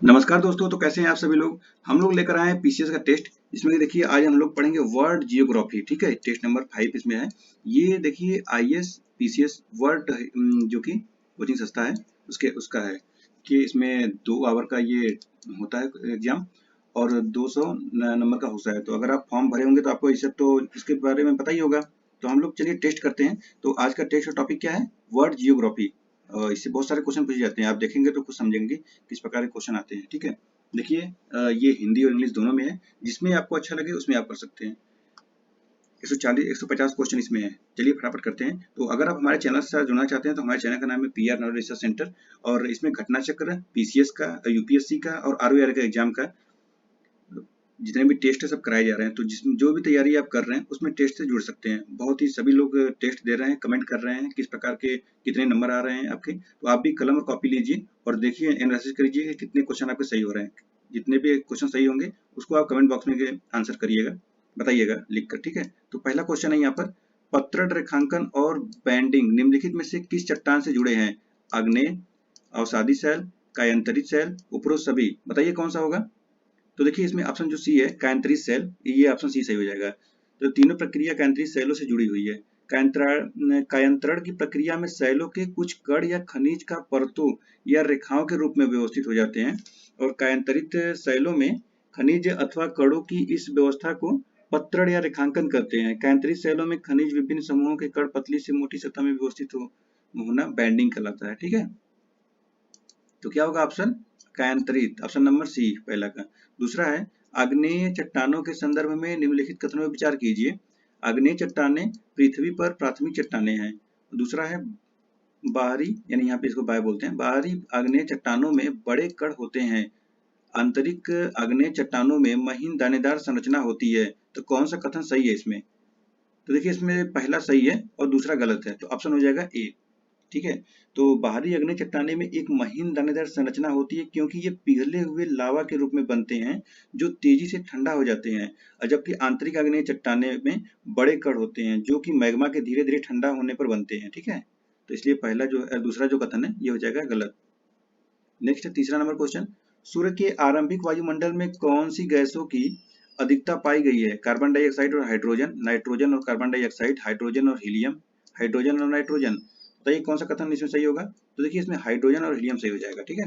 नमस्कार दोस्तों। तो कैसे हैं आप सभी लोग। हम लोग लेकर आए हैं पीसीएस का टेस्ट। इसमें देखिए आज हम लोग पढ़ेंगे वर्ल्ड जियोग्राफी। ठीक है, टेस्ट नंबर 5 इसमें है। ये देखिए आईएएस पीसीएस वर्ल्ड जो कि कोचिंग संस्था है उसका है कि इसमें 2 आवर का ये होता है एग्जाम और 200 नंबर का होता है। तो अगर आप फॉर्म भरे होंगे तो आपको इसे तो इसके बारे में पता ही होगा। तो हम लोग चलिए टेस्ट करते हैं। तो आज का टेस्ट का टॉपिक क्या है? World geography. इससे बहुत सारे क्वेश्चन पूछे जाते हैं, आप देखेंगे तो कुछ समझेंगे किस प्रकार के क्वेश्चन आते हैं। ठीक है, देखिए ये हिंदी और इंग्लिश दोनों में है, जिसमें आपको अच्छा लगे उसमें आप कर सकते हैं। 140 150 क्वेश्चन इसमें है। चलिए फटाफट करते हैं। तो अगर आप हमारे चैनल से जुड़ना चाहते हैं तो हमारे चैनल का नाम है पीआर नॉलेज रिसर्च सेंटर, और इसमें घटना चक्र, पीसीएस का, यूपीएससी का और आरओआर का एग्जाम का जितने भी टेस्ट है सब कराए जा रहे हैं। तो जो भी तैयारी आप कर रहे हैं उसमें टेस्ट से जुड़ सकते हैं। बहुत ही सभी लोग टेस्ट दे रहे हैं, कमेंट कर रहे हैं किस प्रकार के कितने नंबर आ रहे हैं आपके। तो आप भी कलम और कॉपी लीजिए और देखिए, एनालिसिस करिए कि कितने क्वेश्चन आपके सही हो रहे हैं। जितने भी क्वेश्चन सही होंगे उसको आप कमेंट बॉक्स में आंसर करिएगा, बताइएगा लिखकर। ठीक है, तो पहला क्वेश्चन है यहाँ पर, पत्थर रेखांकन और बैंडिंग निम्नलिखित में से किस चट्टान से जुड़े हैं? आग्नेय, अवसादी शैल, कायांतरित शैल, उपरोक्त सभी। बताइए कौन सा होगा। तो देखिए इसमें ऑप्शन जो सी है कायांतरित सेल, ये ऑप्शन सी सही हो जाएगा। तो तीनों प्रक्रिया कायांतरित सेलों से जुड़ी हुई है। कायांतरण की प्रक्रिया में सेलों के कुछ कण या खनिज का परतों या रेखाओं के रूप में व्यवस्थित हो जाते हैं, और कायांतरित सेलों में खनिज अथवा कणों की इस व्यवस्था को पत्रण या रेखांकन करते हैं। कायांतरित सेलों में खनिज विभिन्न समूहों के कण पतली से मोटी सतह में व्यवस्थित होना बैंडिंग कहलाता है। ठीक है, तो क्या होगा ऑप्शन कायांतरित, ऑप्शन नंबर सी पहला का। दूसरा है, आग्नेय चट्टानों के संदर्भ में निम्नलिखित कथनों पर विचार कीजिए। आग्नेय चट्टानें पृथ्वी पर प्राथमिक चट्टानें हैं। दूसरा है, बाहरी यानी यहाँ पे इसको बाय बोलते हैं, बाहरी आग्नेय चट्टानों में बड़े कण होते हैं। आंतरिक आग्नेय चट्टानों में महीन दानेदार संरचना होती है। तो कौन सा कथन सही है इसमें? तो देखिए इसमें पहला सही है और दूसरा गलत है, तो ऑप्शन हो जाएगा ए। ठीक है, तो बाहरी अग्नि चट्टाने में एक महीन दानेदार संरचना होती है क्योंकि ये पिघले हुए लावा के रूप में बनते हैं जो तेजी से ठंडा हो जाते हैं, और जबकि आंतरिक आग्नेय चट्टाने में बड़े कण होते हैं जो कि मैग्मा के धीरे धीरे ठंडा होने पर बनते हैं। ठीक है, तो इसलिए पहला जो दूसरा जो कथन है ये हो जाएगा गलत। नेक्स्ट तीसरा नंबर क्वेश्चन, सूर्य के आरंभिक वायुमंडल में कौन सी गैसों की अधिकता पाई गई है? कार्बन डाइऑक्साइड और हाइड्रोजन, नाइट्रोजन और कार्बन डाइऑक्साइड, हाइड्रोजन और हीलियम, हाइड्रोजन और नाइट्रोजन। बताइए कौन सा कथन इसमें सही होगा। तो देखिए इसमें हाइड्रोजन और हीलियम सही हो जाएगा। ठीक है,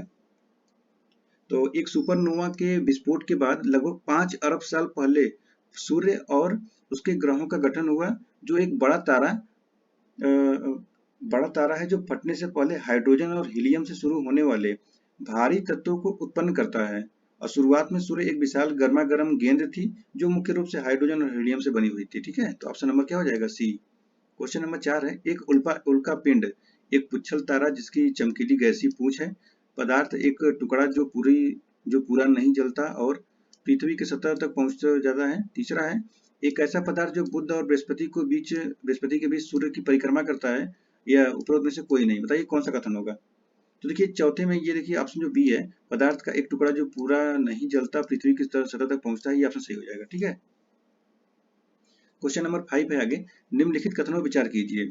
तो एक सुपरनोवा के विस्फोट के बाद लगभग 5 अरब साल पहले सूर्य और उसके ग्रहों का गठन हुआ, जो एक बड़ा तारा है जो फटने से पहले हाइड्रोजन और हीलियम से शुरू होने वाले भारी तत्वों को उत्पन्न करता है। और शुरुआत में सूर्य एक विशाल गर्मा गर्म गेंद थी जो मुख्य रूप से हाइड्रोजन और हीलियम से बनी हुई थी। ठीक है, तो ऑप्शन नंबर क्या हो जाएगा? सी। क्वेश्चन नंबर 4 है, एक उल्का पिंड एक पुच्छल तारा जिसकी चमकीली गैसीय पूंछ है। पदार्थ एक टुकड़ा जो पूरा नहीं जलता और पृथ्वी की सतह तक पहुंच जाता है। तीसरा है, एक ऐसा पदार्थ जो बुध और बृहस्पति के बीच सूर्य की परिक्रमा करता है। यह उपरोक्त में से कोई नहीं। बताइए कौन सा कथन होगा। तो देखिए चौथे में ये देखिए ऑप्शन जो बी है, पदार्थ का एक टुकड़ा जो पूरा नहीं जलता पृथ्वी की सतह तक पहुंचता है, ये ऑप्शन सही हो जाएगा। ठीक है, क्वेश्चन नंबर 5 है आगे, निम्नलिखित कथनों पर विचार कीजिए।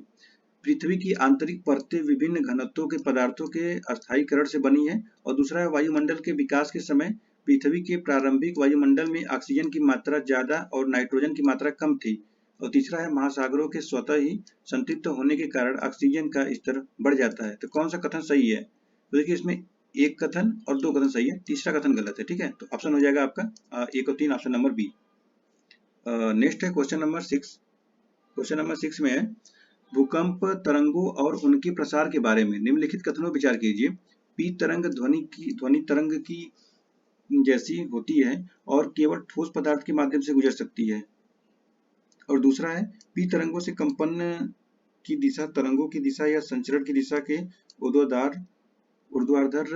पृथ्वी की आंतरिक परतें विभिन्न घनत्वों के पदार्थों के अस्थायीकरण से बनी है। और दूसरा है, वायुमंडल के विकास के समय पृथ्वी के प्रारंभिक वायुमंडल में ऑक्सीजन की मात्रा ज्यादा और नाइट्रोजन की मात्रा कम थी। और तीसरा है, महासागरों के स्वतः ही संतृप्त होने के कारण ऑक्सीजन का स्तर बढ़ जाता है। तो कौन सा कथन सही है? तो देखिए इसमें एक कथन और दो कथन सही है, तीसरा कथन गलत है। ठीक है, तो ऑप्शन हो जाएगा आपका 1 और 3, ऑप्शन नंबर बी। नेक्स्ट है क्वेश्चन नंबर 6। क्वेश्चन नंबर 6 में है, भूकंप तरंगों और उनके प्रसार के बारे में निम्नलिखित कथनों पर विचार कीजिए। पी तरंग ध्वनि तरंग की जैसी होती है और केवल ठोस पदार्थ के माध्यम से गुजर सकती है। और दूसरा है, पी तरंगों से कंपन की दिशा तरंगों की दिशा या संचरण की दिशा के ऊर्ध्वाधर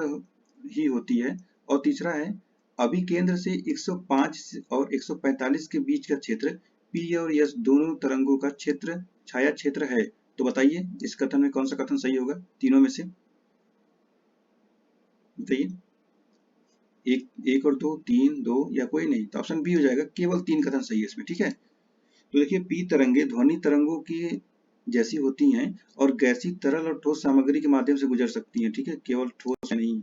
ही होती है। और तीसरा है, अभिकेंद्र से 105 और 145 के बीच का क्षेत्र पी और एस दोनों तरंगों का क्षेत्र छाया क्षेत्र है। तो बताइए इस कथन में कौन सा कथन सही होगा तीनों में से? बताइए, एक और दो, तीन, दो या कोई नहीं? तो ऑप्शन बी हो जाएगा, केवल 3 कथन सही है इसमें। ठीक है, तो देखिए पी तरंगे ध्वनि तरंगों की जैसी होती हैं और गैसीय तरल और ठोस सामग्री के माध्यम से गुजर सकती हैं। ठीक है, केवल ठोस नहीं।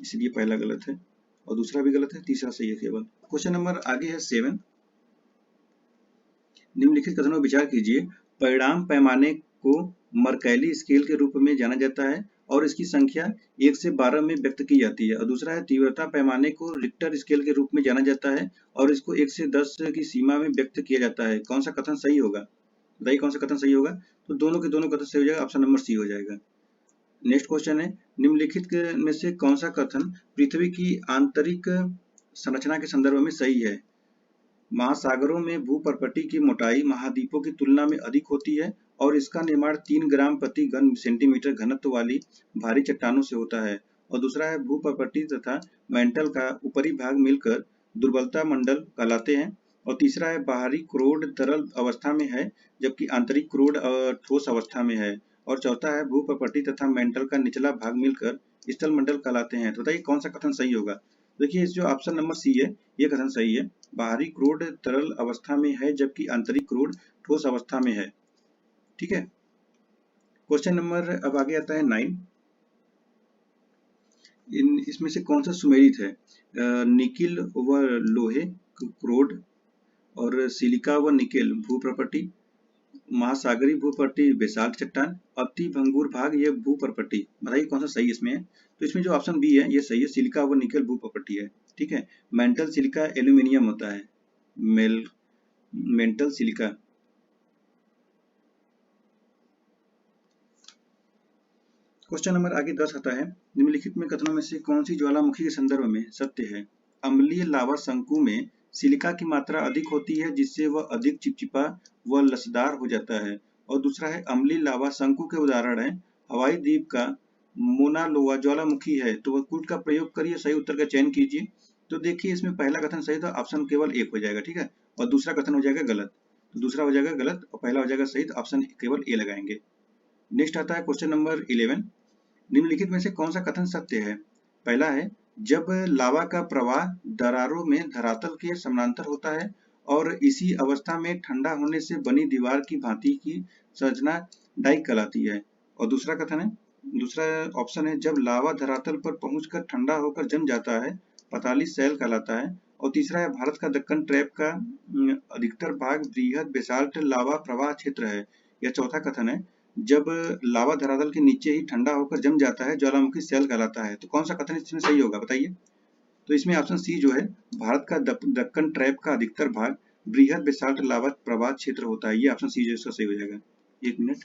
इसलिए पहला गलत है और दूसरा भी गलत है, तीसरा सही है केवल। क्वेश्चन नंबर आगे है 7। निम्नलिखित कथनों पर विचार कीजिए। परिणाम पैमाने को मर्कैली स्केल के रूप में जाना जाता है और इसकी संख्या 1 से 12 में व्यक्त की जाती है। और दूसरा है तीव्रता पैमाने को रिक्टर स्केल के रूप में जाना जाता है और इसको 1 से 10 की सीमा में व्यक्त किया जाता है। कौन सा कथन सही होगा? बताइए कौन सा कथन सही होगा? तो दोनों के दोनों कथन सही हो जाएगा, ऑप्शन नंबर सी हो जाएगा। नेक्स्ट क्वेश्चन है, निम्नलिखित में से कौन सा कथन पृथ्वी की आंतरिक संरचना के संदर्भ में सही है? महासागरों में भूपर्पटी की मोटाई महाद्वीपों की तुलना में अधिक होती है और इसका निर्माण 3 ग्राम प्रति घन सेंटीमीटर घनत्व वाली भारी चट्टानों से होता है। और दूसरा है भूपर्पटी तथा मैंटल का ऊपरी भाग मिलकर दुर्बलता मंडल कहलाते हैं। और तीसरा है बाहरी क्रोड तरल अवस्था में है जबकि आंतरिक क्रोड ठोस अवस्था में है। और चौथा है भूपर्पटी तथा मैंटल का निचला भाग मिलकर स्थल मंडल कहलाते हैं। तो बताइए कौन सा कथन सही होगा? देखिए इस जो ऑप्शन नंबर सी है ये कथन सही है। बाहरी क्रोड तरल अवस्था में है जबकि आंतरिक क्रोड ठोस अवस्था में है। ठीक है। क्वेश्चन नंबर अब आगे आता है 9। इसमें से कौन सा सुमेलित है? निकिल व लोहे क्रोड और सिलिका व निकेल भूप्रपटी, महासागरी भूप्रपटी बेसाल्ट चट्टान, अति भंगुर भाग ये भूप्रपटी। बताइए कौन सा सही इसमें है? तो इसमें जो ऑप्शन बी है ये सही है, सिलिका व निकेल भूप्रपटी है। ठीक है। मेंटल सिलिका एल्यूमिनियम होता है, मेंटल सिलिका। क्वेश्चन नंबर आगे 10 आता है। निम्नलिखित में कथनों में से कौन सी ज्वालामुखी के संदर्भ में सत्य है? अम्लीय लावा शंकु में सिलिका की मात्रा अधिक होती है जिससे वह अधिक चिपचिपा व लसदार हो जाता है। और दूसरा है अम्लीय लावा शंकु के उदाहरण है हवाई द्वीप का मोना लोआ ज्वालामुखी है। तो वह कूट का प्रयोग करिए, सही उत्तर का चयन कीजिए। तो देखिए इसमें पहला कथन सही था, ऑप्शन केवल एक हो जाएगा। ठीक है। और दूसरा कथन हो जाएगा गलत, तो दूसरा हो जाएगा गलत और पहला हो जाएगा सही, तो ऑप्शन केवल ए लगाएंगे। नेक्स्ट आता है क्वेश्चन नंबर 11। निम्नलिखित में से कौन सा कथन सत्य है? पहला है जब लावा का प्रवाह दरारों में धरातल के समानांतर होता है और इसी अवस्था में ठंडा होने से बनी दीवार की भांति की संरचना डाइक कहलाती है। और दूसरा कथन है, दूसरा ऑप्शन है जब लावा धरातल पर पहुंचकर ठंडा होकर जम जाता है पताली सैल कहलाता है। और तीसरा है भारत का दक्कन ट्रैप का अधिकतर भाग बृहद बेसाल्ट लावा प्रवाह क्षेत्र है। यह चौथा कथन है जब लावा धरातल के नीचे ही ठंडा होकर जम जाता है ज्वालामुखी सेल कहलाता है। तो कौन सा कथन इसमें सही होगा बताइए? तो इसमें ऑप्शन सी जो है भारत का दक्कन ट्रैप का अधिकतर भाग बृहद बेसाल्ट लावा प्रवाह क्षेत्र होता है, ये ऑप्शन सी जो इसका सही हो जाएगा। 1 मिनट।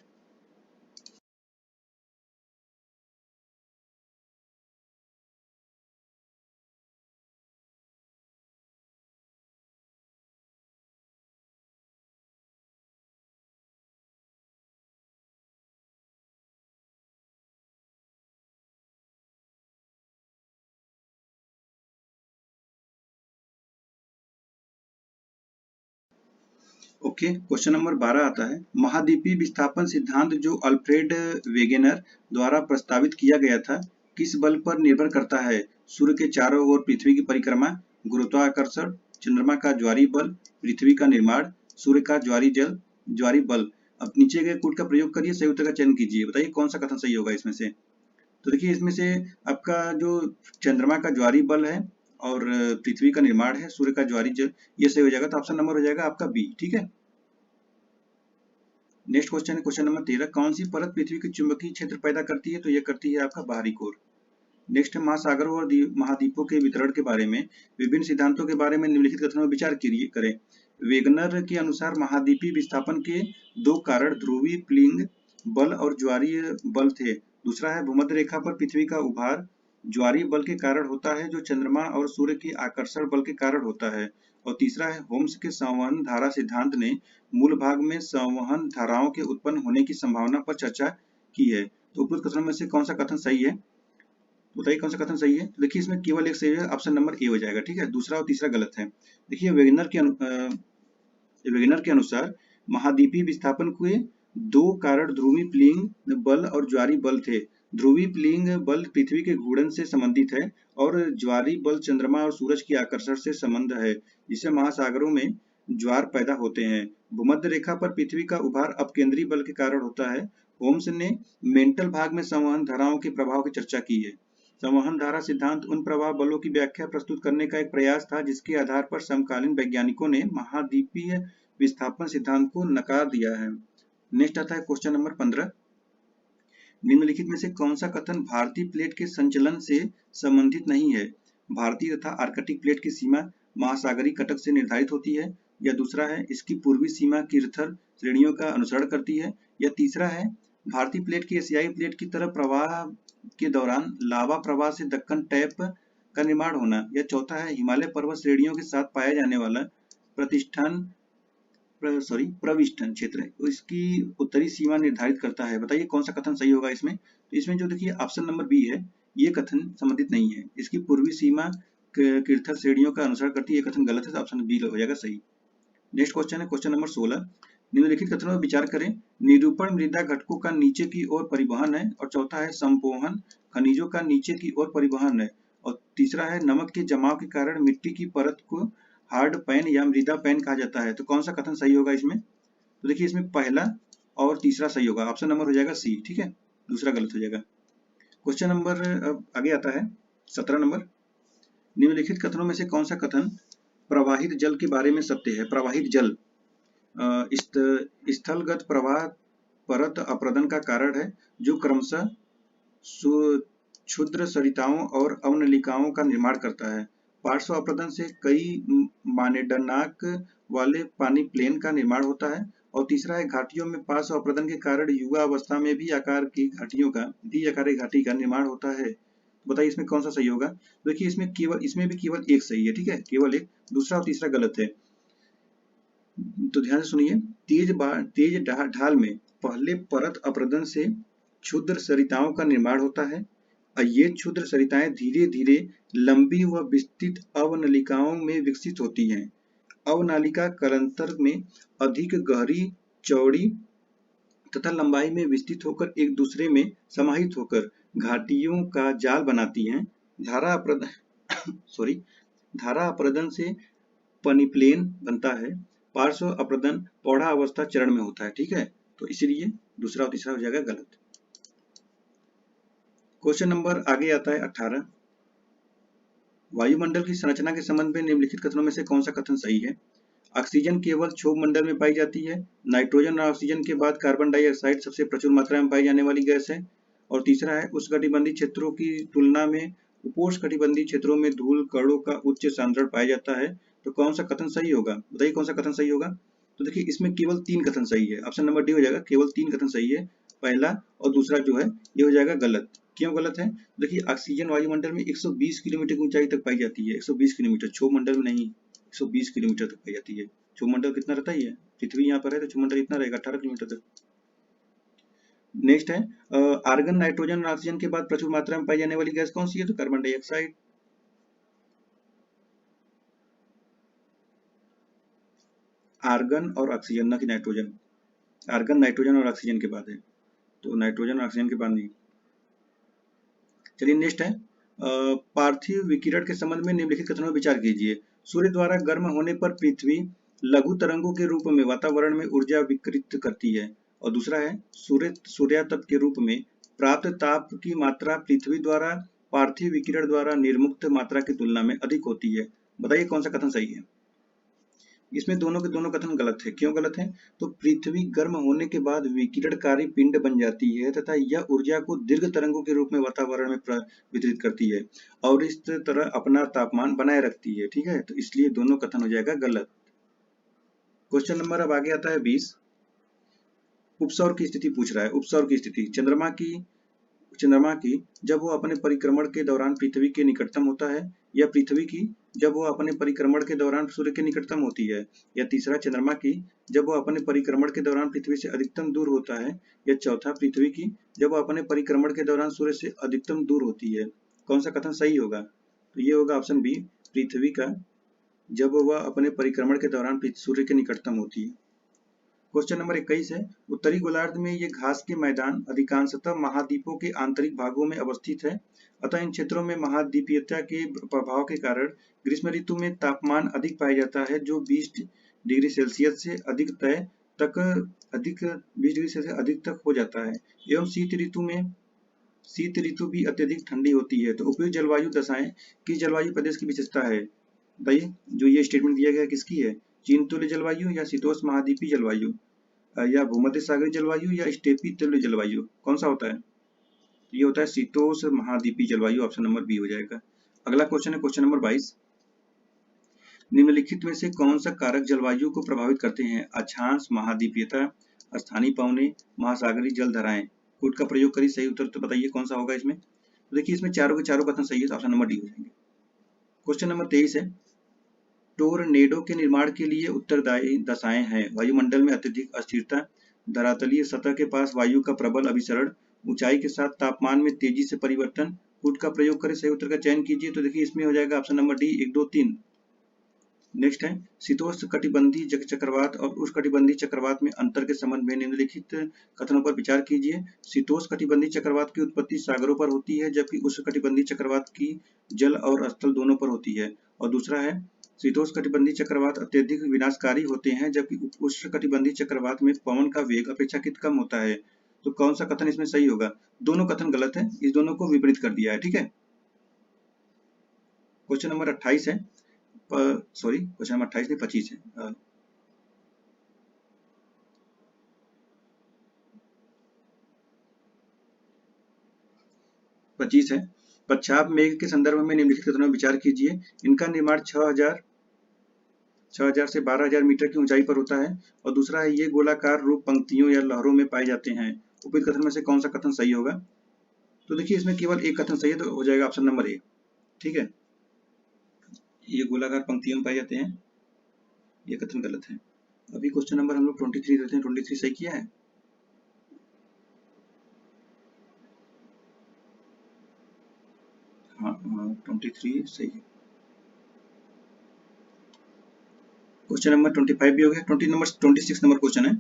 ओके, क्वेश्चन नंबर 12 आता है। महाद्वीपीय विस्थापन सिद्धांत जो अल्फ्रेड वेगेनर द्वारा प्रस्तावित किया गया था किस बल पर निर्भर करता है? सूर्य के चारों ओर पृथ्वी की परिक्रमा, गुरुत्वाकर्षण, चंद्रमा का ज्वारीय बल, पृथ्वी का निर्माण, सूर्य का ज्वारीय बल। अब नीचे के कूट का प्रयोग करिए, सही उत्तर का चयन कीजिए। बताइए कौन सा कथन सही होगा इसमें से? तो देखिए इसमें से आपका जो चंद्रमा का ज्वारीय बल है और पृथ्वी का निर्माण है, सूर्य का ज्वारीय जल, ये सही हो जाएगा। तो ऑप्शन नंबर हो जाएगा आपका बी। ठीक है। नेक्स्ट क्वेश्चन है क्वेश्चन नंबर 13। कौन सी परत पृथ्वी के चुंबकीय क्षेत्र पैदा करती है? तो ये करती है आपका बाहरी कोर। नेक्स्ट महासागरों और महाद्वीपों के वितरण के बारे में विभिन्न सिद्धांतों के बारे में निम्नलिखित कथनों में विचार करें। वेगनर के अनुसार महाद्वीपीय विस्थापन के 2 कारण ध्रुवीय प्लिंग बल और ज्वारीय बल थे। दूसरा है भूमध्य रेखा पर पृथ्वी का उभार ज्वारीय बल के कारण होता है जो चंद्रमा और सूर्य के आकर्षण बल के कारण होता है। और तीसरा है होम्स के संवहन धारा सिद्धांत ने मूल भाग में संवहन धाराओं के उत्पन्न होने की संभावना पर चर्चा की है। तो उपरोक्त कथनों में से कौन सा कथन सही है? बताइए कौन सा कथन सही है? तो देखिए इसमें केवल एक सही है, ऑप्शन नंबर ए हो जाएगा। ठीक है। दूसरा और तीसरा गलत है। देखिए वेगनर के अनुसार महाद्वीपीय विस्थापन के 2 कारण ध्रुवीय प्लिंग बल और ज्वारीय बल थे। ध्रुवीय प्लिंग बल पृथ्वी के घूर्णन से संबंधित है और ज्वारीय बल चंद्रमा और सूरज के आकर्षण से संबंध है जिससे महासागरों में ज्वार पैदा होते हैं। भूमध्य रेखा पर पृथ्वी का उभार अपकेंद्रीय बल के कारण होता है। होम्स ने मेंटल भाग में संवहन धाराओं के प्रभाव की चर्चा की है। संवहन धारा सिद्धांत उन प्रवाह बलों की व्याख्या प्रस्तुत करने का एक प्रयास था जिसके आधार पर समकालीन वैज्ञानिकों ने महाद्वीपीय विस्थापन सिद्धांत को नकार दिया है। नेक्स्ट आता है क्वेश्चन नंबर 15। निम्नलिखित में से कौन सा कथन भारतीय प्लेट के संचलन से संबंधित नहीं है? भारतीय तथा आर्कटिक प्लेट की सीमा महासागरीय कटक से निर्धारित होती है, या दूसरा है इसकी पूर्वी सीमा किर्थर श्रेणियों का अनुसरण करती है, या तीसरा है भारतीय प्लेट की एशियाई प्लेट की तरफ प्रवाह के दौरान लावा प्रवाह से दक्कन टैप का निर्माण होना, या चौथा है हिमालय पर्वत श्रेणियों के साथ पाया जाने वाला प्रविष्टन क्षेत्र है इसकी उत्तरी सीमा निर्धारित करता है। बताइए कौन सा कथन सही होगा इसमें? तो इसमें जो देखिए ऑप्शन नंबर बी है, ये कथन संबंधित नहीं है। इसकी पूर्वी सीमा किर्थर श्रेणियों का अनुसरण करती है, ये कथन गलत है, तो ऑप्शन बी हो जाएगा सही। नेक्स्ट क्वेश्चन है क्वेश्चन नंबर 16। निम्नलिखित कथनों पर विचार करें। निरूपण मृदा घटकों का नीचे की ओर परिवहन है, और चौथा है संपोहन खनिजों का नीचे की ओर परिवहन है, और तीसरा है नमक के जमाव के कारण मिट्टी की परत को हार्ड पैन या मृदा पैन कहा जाता है। तो कौन सा कथन सही होगा इसमें? तो देखिए इसमें पहला और तीसरा सही होगा, ऑप्शन नंबर हो जाएगा सी। ठीक है, दूसरा गलत हो जाएगा। क्वेश्चन नंबर अब आगे आता है 17 नंबर। निम्नलिखित कथनों में से कौन सा कथन प्रवाहित जल के बारे में सत्य है? प्रवाहित जल स्थलगत प्रवाह परत अप्रदन का कारण है, जो क्रमशः क्षुद्र सरिताओं और अवनलिकाओं का निर्माण करता है। पार्श्व अप्रदन से कई मानेडनाक वाले पानी प्लेन का निर्माण होता है, और तीसरा है घाटियों में पार्श्व अप्रदन के कारण युवा अवस्था में भी आकार की घाटी का निर्माण होता है। बताइए इसमें कौन सा सही होगा? देखिए इसमें भी केवल एक सही है। ठीक है, केवल एक, दूसरा और तीसरा गलत है। तो ध्यान से सुनिए। तेज ढाल में पहले परत अप्रदन से क्षुद्र सरिताओं का निर्माण होता है, और ये क्षुद्र सरिताएं धीरे धीरे लंबी व विस्तृत अवनलिकाओं में विकसित होती हैं। अवनालिका कालांतर में अधिक गहरी, चौड़ी तथा लंबाई में विस्तृत होकर एक दूसरे में समाहित होकर घाटियों का जाल बनाती हैं। धारा अपरदन से पनिप्लेन बनता है। पार्श्व अपरदन पौधा अवस्था चरण में होता है। ठीक है, तो इसीलिए दूसरा और तीसरा हो जाएगा गलत। क्वेश्चन नंबर आगे आता है 18। वायुमंडल की संरचना के संबंध में निम्नलिखित कथनों में से कौन सा कथन सही है? ऑक्सीजन केवल क्षोभ मंडल में पाई जाती है। नाइट्रोजन और ऑक्सीजन के बाद कार्बन डाइऑक्साइड सबसे प्रचुर मात्रा में पाई जाने वाली गैस है। और तीसरा है उष्णकटिबंधीय क्षेत्रों की तुलना में उपोष्णकटिबंधीय क्षेत्रों में धूल कणों का उच्च सांद्रण पाया जाता है। तो कौन सा कथन सही होगा? बताइए कौन सा कथन सही होगा? तो देखिए इसमें केवल 3 कथन सही है, ऑप्शन नंबर डी हो जाएगा। केवल 3 कथन सही है, पहला और दूसरा जो है ये हो जाएगा गलत। क्यों गलत है? देखिए ऑक्सीजन वायुमंडल में 120 किलोमीटर की ऊंचाई तक पाई जाती है। 120 किलोमीटर, क्षोभ मंडल में नहीं, 120 किलोमीटर तक पाई जाती है। क्षोभ मंडल कितना रहता है? पृथ्वी यहाँ पर है तो क्षोभ मंडल इतना रहेगा, 18 किलोमीटर तक। नेक्स्ट है आर्गन, नाइट्रोजन और ऑक्सीजन के बाद प्रचुर मात्रा में पाई जाने वाली गैस कौन सी है? तो कार्बन डाइऑक्साइड। आर्गन और ऑक्सीजन, न कि नाइट्रोजन। आर्गन नाइट्रोजन और ऑक्सीजन के बाद है, तो नाइट्रोजन और ऑक्सीजन के बाद नहीं। चलिए नेक्स्ट है पार्थिव विकिरण के संबंध में निम्नलिखित कथनों पर विचार कीजिए। सूर्य द्वारा गर्म होने पर पृथ्वी लघु तरंगों के रूप में वातावरण में ऊर्जा विकृत करती है, और दूसरा है सूर्यातप के रूप में प्राप्त ताप की मात्रा पृथ्वी द्वारा पार्थिव विकिरण द्वारा निर्मुक्त मात्रा की तुलना में अधिक होती है। बताइए कौन सा कथन सही है? इसमें दोनों के दोनों कथन गलत है। क्यों गलत है? तो पृथ्वी गर्म होने के बाद विकिरणकारी पिंड बन जाती है तथा यह ऊर्जा को दीर्घ तरंगों के रूप में वातावरण में वितरित करती है और इस तरह अपना तापमान बनाए रखती है। ठीक है, तो इसलिए दोनों कथन हो जाएगा गलत। क्वेश्चन नंबर अब आगे आता है 20। उपसौर की स्थिति पूछ रहा है। उपसौर की स्थिति चंद्रमा की जब वो अपने परिक्रमण के दौरान पृथ्वी के निकटतम होता है, या पृथ्वी की जब वो अपने परिक्रमण के दौरान सूर्य के निकटतम होती है, या तीसरा चंद्रमा की जब वो अपने परिक्रमण के दौरान पृथ्वी से अधिकतम दूर होता है, या चौथा पृथ्वी की जब वो अपने परिक्रमण के दौरान सूर्य से अधिकतम दूर होती है। कौन सा कथन सही होगा? तो ये होगा ऑप्शन बी, पृथ्वी का जब वह अपने परिक्रमण के दौरान सूर्य के निकटतम होती है। क्वेश्चन नंबर 21 है उत्तरी गोलार्ध में ये घास के मैदान अधिकांशतः महाद्वीपों के आंतरिक भागों में अवस्थित है, अतः इन क्षेत्रों में महाद्वीपीयता के प्रभाव के कारण ग्रीष्म ऋतु में तापमान अधिक पाया जाता है, जो 20 डिग्री सेल्सियस से अधिक 20 डिग्री से अधिक तक हो जाता है, एवं शीत ऋतु में शीत ऋतु भी अत्यधिक ठंडी होती है। तो उपयुक्त जलवायु दशाएं किस जलवायु प्रदेश की विशेषता है? बताइए, जो ये स्टेटमेंट दिया गया किसकी है? चीन तुल्य जलवायु या शीतोष्ण महाद्वीपीय जलवायु या भूमध्य सागरीय जलवायु या स्टेपी तुल्य जलवायु, कौन सा होता है? ये होता है शीतोष्ण महाद्वीपीय जलवायु, ऑप्शन नंबर बी हो जाएगा। अगला क्वेश्चन है क्वेश्चन नंबर 22। निम्नलिखित में से कौन सा कारक जलवायु को प्रभावित करते हैं? अक्षांश, महाद्वीपीयता, स्थानीय पवने, महासागरीय जलधाराएं। कूट का प्रयोग करिए, सही उत्तर तो बताइए कौन सा होगा इसमें। तो देखिए इसमें चारों के चारों कथन सही है, तो ऑप्शन नंबर डी हो जाएंगे। क्वेश्चन नंबर 23 है, टोरनेडो के निर्माण के लिए उत्तरदायी दशाएं हैं? वायुमंडल में अत्यधिक अस्थिरता, धरातलीय सतह के पास वायु का प्रबल अभिसरण, ऊंचाई के साथ तापमान में तेजी से परिवर्तन। कूट का प्रयोग करें, सही उत्तर का चयन कीजिए। तो देखिए इसमें हो जाएगा ऑप्शन नंबर डी 1, 2, 3। नेक्स्ट है, शीतोष्ण कटिबंधीय चक्रवात और उष्णकटिबंधीय चक्रवात में अंतर के संबंध में निम्नलिखित कथनों पर विचार कीजिए। शीतोष्ण कटिबंधीय चक्रवात की उत्पत्ति सागरों पर होती है, जबकि उष्णकटिबंधीय चक्रवात की जल और स्थल दोनों पर होती है। और दूसरा है, शीतोष्ण कटिबंधीय चक्रवात अत्यधिक विनाशकारी होते हैं, जबकि उष्णकटिबंधीय चक्रवात में पवन का वेग अपेक्षाकृत कम होता है। तो कौन सा कथन इसमें सही होगा? दोनों कथन गलत है, इस दोनों को विपरीत कर दिया है। ठीक है, क्वेश्चन नंबर 28 है, सॉरी क्वेश्चन नंबर 28 नहीं 25 है। पच्चीस है, पश्चात मेघ के संदर्भ में निम्नलिखित कथनों पर विचार कीजिए। इनका निर्माण 6000 से 12000 मीटर की ऊंचाई पर होता है। और दूसरा है, ये गोलाकार रूप पंक्तियों या लहरों में पाए जाते हैं। उपयुक्त कथन में से कौन सा कथन सही होगा? तो देखिए इसमें केवल एक कथन सही है, तो हो जाएगा ऑप्शन नंबर ए। ठीक है, ये गोलाकार पंक्तियों में पाए जाते हैं, ये कथन गलत है। अभी क्वेश्चन नंबर हम लोग 23 देते हैं, 23 सही किया है। हाँ 23 सही है। क्वेश्चन नंबर 25 भी हो गया। 26 नंबर क्वेश्चन है,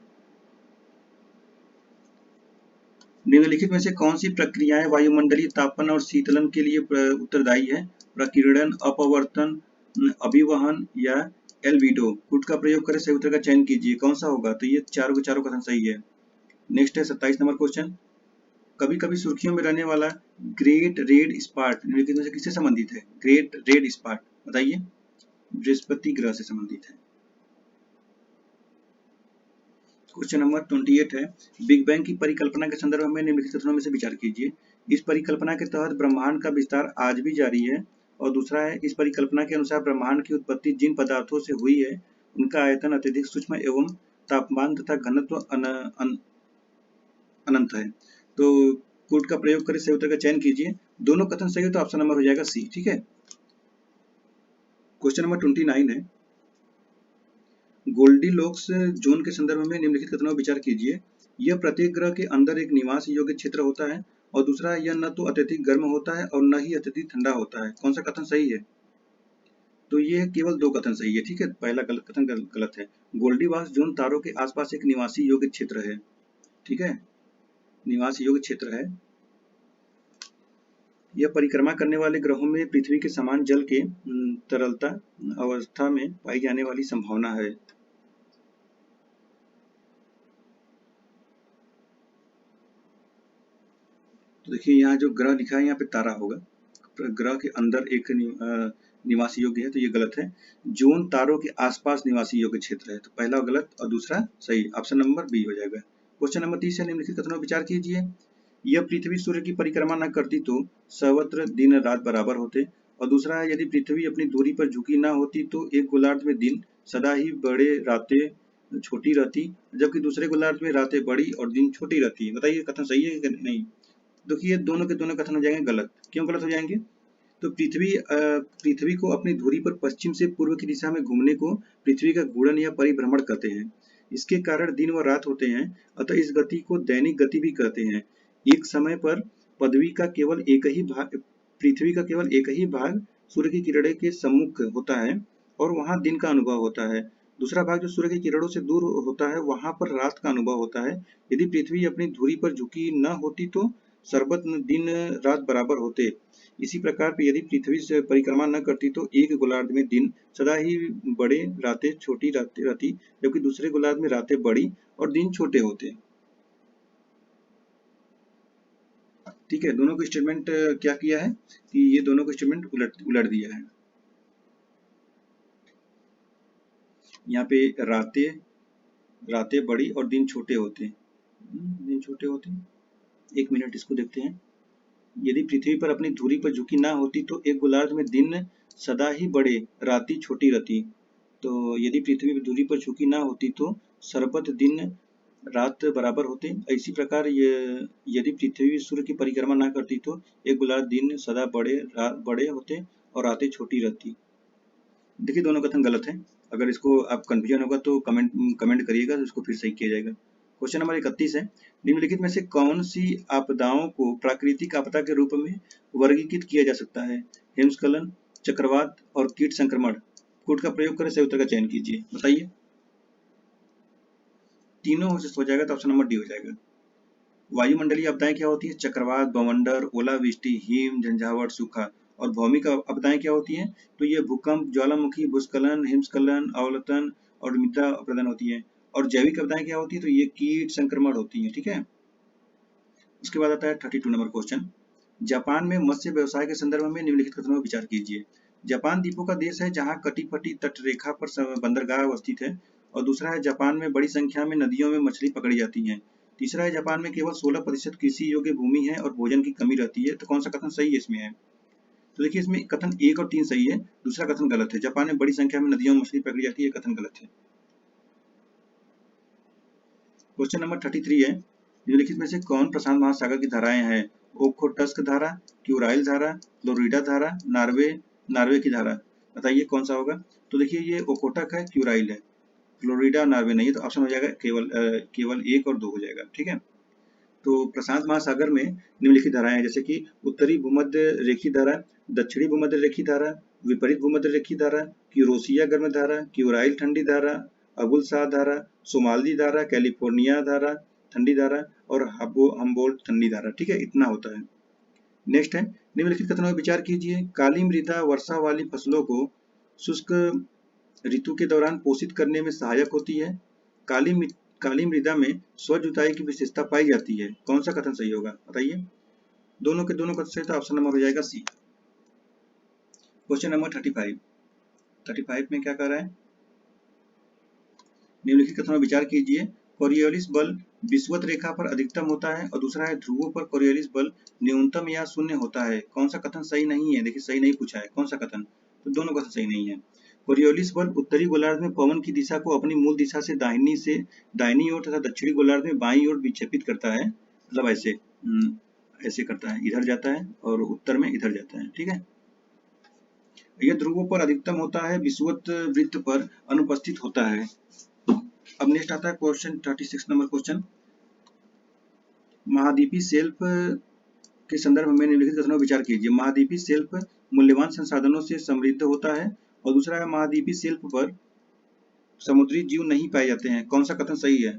निम्नलिखित में से कौन सी प्रक्रियाएं वायुमंडलीय तापन और शीतलन के लिए उत्तरदायी है? प्रकीर्णन, अपवर्तन, अभिवहन या एल्बिडो। कूट का प्रयोग करें, सही उत्तर का चयन कीजिए। कौन सा होगा? तो ये चारों के चारों कथन सही है। नेक्स्ट है 27 नंबर क्वेश्चन, कभी कभी सुर्खियों में रहने वाला ग्रेट रेड स्पॉट निम्नलिखित में से किससे संबंधित है? ग्रेट रेड स्पॉट बताइए। बृहस्पति ग्रह से संबंधित है। क्वेश्चन नंबर 28 है, बिग बैंग की परिकल्पना के संदर्भ में निम्नलिखित कथनों में से विचार कीजिए। इस परिकल्पना के तहत ब्रह्मांड का विस्तार आज भी जारी है। और दूसरा है, इस परिकल्पना के अनुसार ब्रह्मांड की उत्पत्ति जिन पदार्थों से हुई है उनका आयतन अत्यधिक सूक्ष्म एवं तापमान तथा घनत्व अनंत है। तो कूट का प्रयोग कर सही उत्तर का चयन कीजिए। दोनों कथन सही हो तो ऑप्शन नंबर हो जाएगा सी। ठीक है, क्वेश्चन नंबर 29 है, गोल्डीलॉक्स जोन के संदर्भ में निम्नलिखित कथनों पर विचार कीजिए। यह प्रत्येक ग्रह के अंदर एक निवास योग्य क्षेत्र होता है। और दूसरा, यह न तो अत्यधिक गर्म होता है और न ही अत्यधिक ठंडा होता है। कौन सा कथन सही है? तो ये केवल दो कथन सही है। ठीक है, पहला कथन गलत है। गोल्डीलॉक्स जोन तारों के आसपास एक निवासी योग्य क्षेत्र है। ठीक है, निवास योग्य क्षेत्र है। यह परिक्रमा करने वाले ग्रहों में पृथ्वी के समान जल के तरलता अवस्था में पाई जाने वाली संभावना है। तो देखिए यहाँ जो ग्रह लिखा है यहाँ पे तारा होगा, ग्रह के अंदर एक निवासी योग्य है, तो ये गलत है। जोन तारों के आसपास निवासी योग्य क्षेत्र है, तो पहला गलत और दूसरा सही, ऑप्शन नंबर बी हो जाएगा। क्वेश्चन नंबर 30 है, निम्नलिखित कथनों पर विचार कीजिए। यह पृथ्वी सूर्य की परिक्रमा न करती तो सर्वत्र दिन रात बराबर होते। और दूसरा है, यदि पृथ्वी अपनी दूरी पर झुकी न होती तो एक गोलार्ध में दिन सदा ही बड़े रातें छोटी रहती, जबकि दूसरे गोलार्ध में रातें बड़ी और दिन छोटी रहती। बताइए कथन सही है कि नहीं? देखिए दोनों के दोनों कथन हो जाएंगे गलत। क्यों गलत हो जाएंगे? तो पृथ्वी को अपनी धुरी पर पश्चिम से पूर्व की दिशा में घूमने को पृथ्वी का घूर्णन या परिभ्रमण कहते हैं। इसके कारण दिन व रात होते हैं, अतः इस गति को दैनिक गति भी कहते हैं। एक समय पर पृथ्वी का केवल एक ही भाग सूर्य की किरणें के सम्मुख होता है और वहां दिन का अनुभव होता है। दूसरा भाग जो सूर्य की किरणों से दूर होता है वहां पर रात का अनुभव होता है। यदि पृथ्वी अपनी धुरी पर झुकी न होती तो सर्वत्र दिन रात बराबर होते। इसी प्रकार यदि पृथ्वी से परिक्रमा न करती तो एक गोलार्ध में दिन सदा ही बड़े रातें छोटी रहती, जबकि दूसरे गोलार्ध में रातें बड़ी और दिन छोटे होते। ठीक है, दोनों को स्टेटमेंट क्या किया है कि ये दोनों को स्टेटमेंट उलट उलट दिया है। यहाँ पे रातें बड़ी और दिन छोटे होते हैं। दिन छोटे होते हैं, 1 मिनट इसको देखते हैं। यदि पृथ्वी पर अपनी धुरी पर झुकी ना होती तो एक गोलार्ध में दिन सदा ही बड़े, रातें छोटी रहती। तो यदि पृथ्वी पर धुरी पर झुकी ना होती तो सर्वत्र दिन रात बराबर होते। इसी प्रकार यदि पृथ्वी सूर्य की परिक्रमा ना करती तो एक गोलार्ध दिन सदा बड़े होते और रातें छोटी रहती। देखिए दोनों कथन गलत है। अगर इसको आप कंफ्यूजन होगा तो कमेंट करिएगा, तो इसको फिर सही किया जाएगा। क्वेश्चन नंबर 31 है, निम्नलिखित में से कौन सी आपदाओं को प्राकृतिक आपदा के रूप में वर्गीकृत किया जा सकता है? हिमस्खलन, चक्रवात और कीट संक्रमण। कूट का प्रयोग करें, सही उत्तर का चयन कीजिए, बताइए। तीनों हो जाएगा तो ऑप्शन नंबर डी हो जाएगा। वायुमंडलीय आपदाएं क्या होती है? चक्रवात, बवंडर, ओलावृष्टि, हिम, झंझावात, सूखा। और भौमिक आपदाएं क्या होती हैं? तो ये भूकंप, ज्वालामुखी, भूस्खलन, हिमस्खलन, अवलतन और मृदा अपरदन होती है। और जैविक आपदाएं क्या होती है? तो ये कीट संक्रमण होती है। ठीक है, उसके बाद आता है 32 नंबर क्वेश्चन। जापान में मत्स्य व्यवसाय के संदर्भ में निम्नलिखित कथनों पर विचार कीजिए। जापान द्वीपों का देश है जहाँ कटी-फटी तटरेखा पर बंदरगाह अवस्थित है। और दूसरा है, जापान में बड़ी संख्या में नदियों में मछली पकड़ी जाती है। तीसरा है, जापान में केवल 16% कृषि योग्य भूमि है और भोजन की कमी रहती है। तो कौन सा कथन सही है इसमें है? तो देखिए इसमें कथन 1 और 3 सही है, दूसरा कथन गलत है। जापान में बड़ी संख्या में नदियों में मछली पकड़ी जाती है, कथन गलत है। क्वेश्चन नंबर 33 है, निम्नलिखित में से कौन प्रशांत महासागर की धाराएं हैं? ओखोटस्क धारा, क्यूराइल धारा, फ्लोरिडा धारा, नार्वे की धारा। बताइए कौन सा होगा? तो देखिए ये ओखोटक है, क्यूराइल है, फ्लोरिडा नार्वे नहीं है। तो ऑप्शन हो जाएगा केवल 1 और 2 हो जाएगा। ठीक है, तो प्रशांत महासागर में निम्नलिखित धाराएं हैं, जैसे कि उत्तरी भूमध्य रेखी धारा, दक्षिणी भूमध्य रेखी धारा, विपरीत भूमध्य रेखी धारा, क्यूरोसिया गर्म धारा, क्यूराइल ठंडी धारा, अबुल शाह धारा, सोमाली धारा, कैलिफोर्निया धारा ठंडी धारा और हम्बोल्ट ठंडी धारा। ठीक है, इतना होता है। नेक्स्ट है, निम्नलिखित कथनों पर विचार कीजिए। काली मृदा वर्षा वाली फसलों को शुष्क ऋतु के दौरान पोषित करने में सहायक होती है। काली मृदा में स्व जुताई की विशेषता पाई जाती है। कौन सा कथन सही होगा, बताइए। दोनों के दोनों कथन सही, तो ऑप्शन नंबर हो जाएगा सी। क्वेश्चन नंबर 35 में क्या कर रहा है? निम्नलिखित कथनों पर विचार कीजिए। कोरियोलिस बल विषुवत रेखा पर अधिकतम होता है और दूसरा है, ध्रुवों पर कोरियोलिस बल न्यूनतम या शून्य होता है। कौन सा कथन सही नहीं है? देखिए सही नहीं पूछा है, कौन सा कथन? तो दोनों कथन सही नहीं है। कोरियोलिस बल उत्तरी गोलार्ध में पवन की दिशा को अपनी मूल दिशा से दाहिनी ओर तथा दक्षिणी गोलार्ध में बाईं ओर विक्षेपित करता है। मतलब ऐसे करता है, इधर जाता है और उत्तर में इधर जाता है। ठीक है, यह ध्रुवों पर अधिकतम होता है, विषुवत वृत्त पर अनुपस्थित होता है। अब नेक्स्ट आता है क्वेश्चन 36 नंबर क्वेश्चन। महाद्वीपीय शेल्फ के संदर्भ में निम्नलिखित कथनों पर विचार कीजिए। महाद्वीपीय शेल्फ मूल्यवान संसाधनों से समृद्ध होता है और दूसरा है, महाद्वीपीय शेल्फ पर समुद्री जीव नहीं पाए जाते हैं। कौन सा कथन सही है,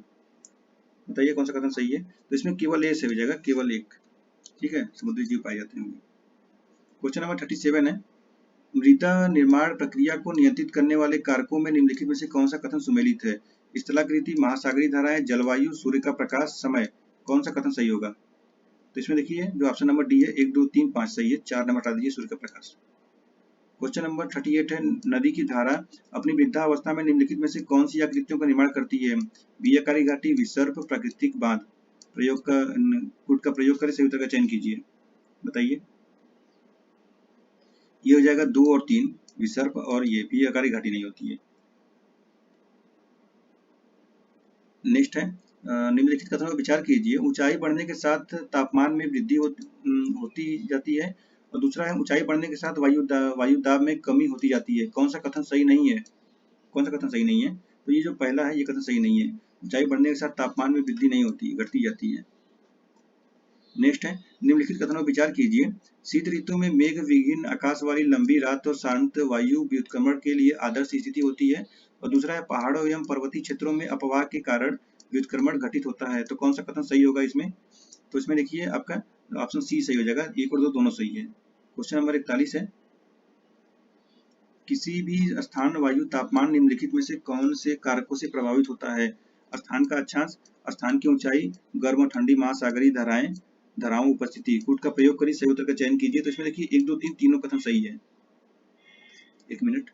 बताइए कौन सा कथन सही है? तो इसमें केवल ए से हो जाएगा, केवल एक। ठीक है, समुद्री जीव पाए जाते होंगे। क्वेश्चन नंबर 37 है, मृदा निर्माण प्रक्रिया को नियंत्रित करने वाले कारकों में निम्नलिखित में से कौन सा कथन सुमेलित है? स्थलाकृति, महासागरीय धाराएं, जलवायु, सूर्य का प्रकाश, समय। कौन सा कथन सही होगा? तो इसमें देखिए जो ऑप्शन नंबर डी है, 1 2 3 5 सही है, 4 नंबर हटा दीजिए, सूर्य का प्रकाश। क्वेश्चन नंबर 38 है, नदी की धारा अपनी वृद्धावस्था में निम्नलिखित में से कौन सी आकृतियों का निर्माण करती है? बियाकारी घाटी, विसर्प, प्राकृतिक बांध। कूट का प्रयोग करें, सही उत्तर का चयन कीजिए, बताइए। ये हो जाएगा 2 और 3, विसर्प, और ये बियाकारी घाटी नहीं होती है। नेक्स्ट है, निम्नलिखित कथनों पर विचार कीजिए। ऊंचाई बढ़ने के साथ तापमान में वृद्धि होती जाती है और दूसरा है, ऊंचाई बढ़ने के साथ वायु दाब में कमी होती जाती है। कौन सा कथन सही नहीं है? कौन सा कथन सही नहीं है? तो ये जो पहला है, ये कथन सही नहीं है। ऊंचाई बढ़ने के साथ तापमान में वृद्धि नहीं होती, घटती जाती है। नेक्स्ट है, निम्नलिखित कथनों पर विचार कीजिए। शीत ऋतु में मेघ विहीन आकाश वाली लंबी रात और शांत वायु व्युत्क्रमण के लिए आदर्श स्थिति होती है और दूसरा है, पहाड़ों एवं पर्वतीय क्षेत्रों में अपवाह के कारण व्युत्क्रमण घटित होता है। तो कौन सा कथन सही होगा इसमें? तो इसमें देखिए आपका ऑप्शन सी सही हो जाएगा, 1 और 2 दोनों सही है। क्वेश्चन नंबर 41 है, किसी भी स्थान वायु तापमान निम्नलिखित में से कौन से कारकों से प्रभावित होता है? स्थान का अक्षांश, स्थान की ऊंचाई, गर्म और ठंडी महासागरीय धाराएं, धाराओं उपस्थिति, कूट का प्रयोग करी सही उत्तर का चयन कीजिए। तो इसमें देखिए 1 2 3 तीनों कथन सही है। एक मिनट।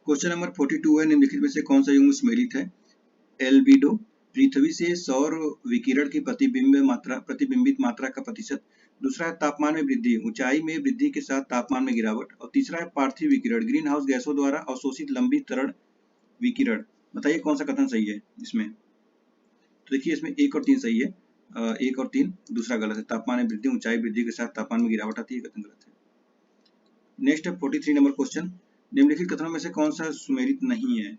क्वेश्चन नंबर 42 है, निम्नलिखित में से कौन सा युग्म सम्मिलित है? एल्बिडो, पृथ्वी से सौर विकिरण की प्रतिबिंबित मात्रा का प्रतिशत। दूसरा है तापमान में वृद्धि, ऊंचाई में वृद्धि के साथ तापमान में गिरावट। और तीसरा है पार्थिव विकिरण, ग्रीन हाउस गैसों द्वारा अवशोषित लंबी तरल विकिरण। बताइए कौन सा कथन सही है इसमें? तो देखिए इसमें 1 और 3 सही है। 1 और 3, दूसरा गलत है। तापमान में वृद्धि, ऊंचाई वृद्धि के साथ तापमान में गिरावट आती है, कथन गलत है। नेक्स्ट है 43 नंबर क्वेश्चन, निम्नलिखित कथनों में से कौन सा सुमेलित नहीं है?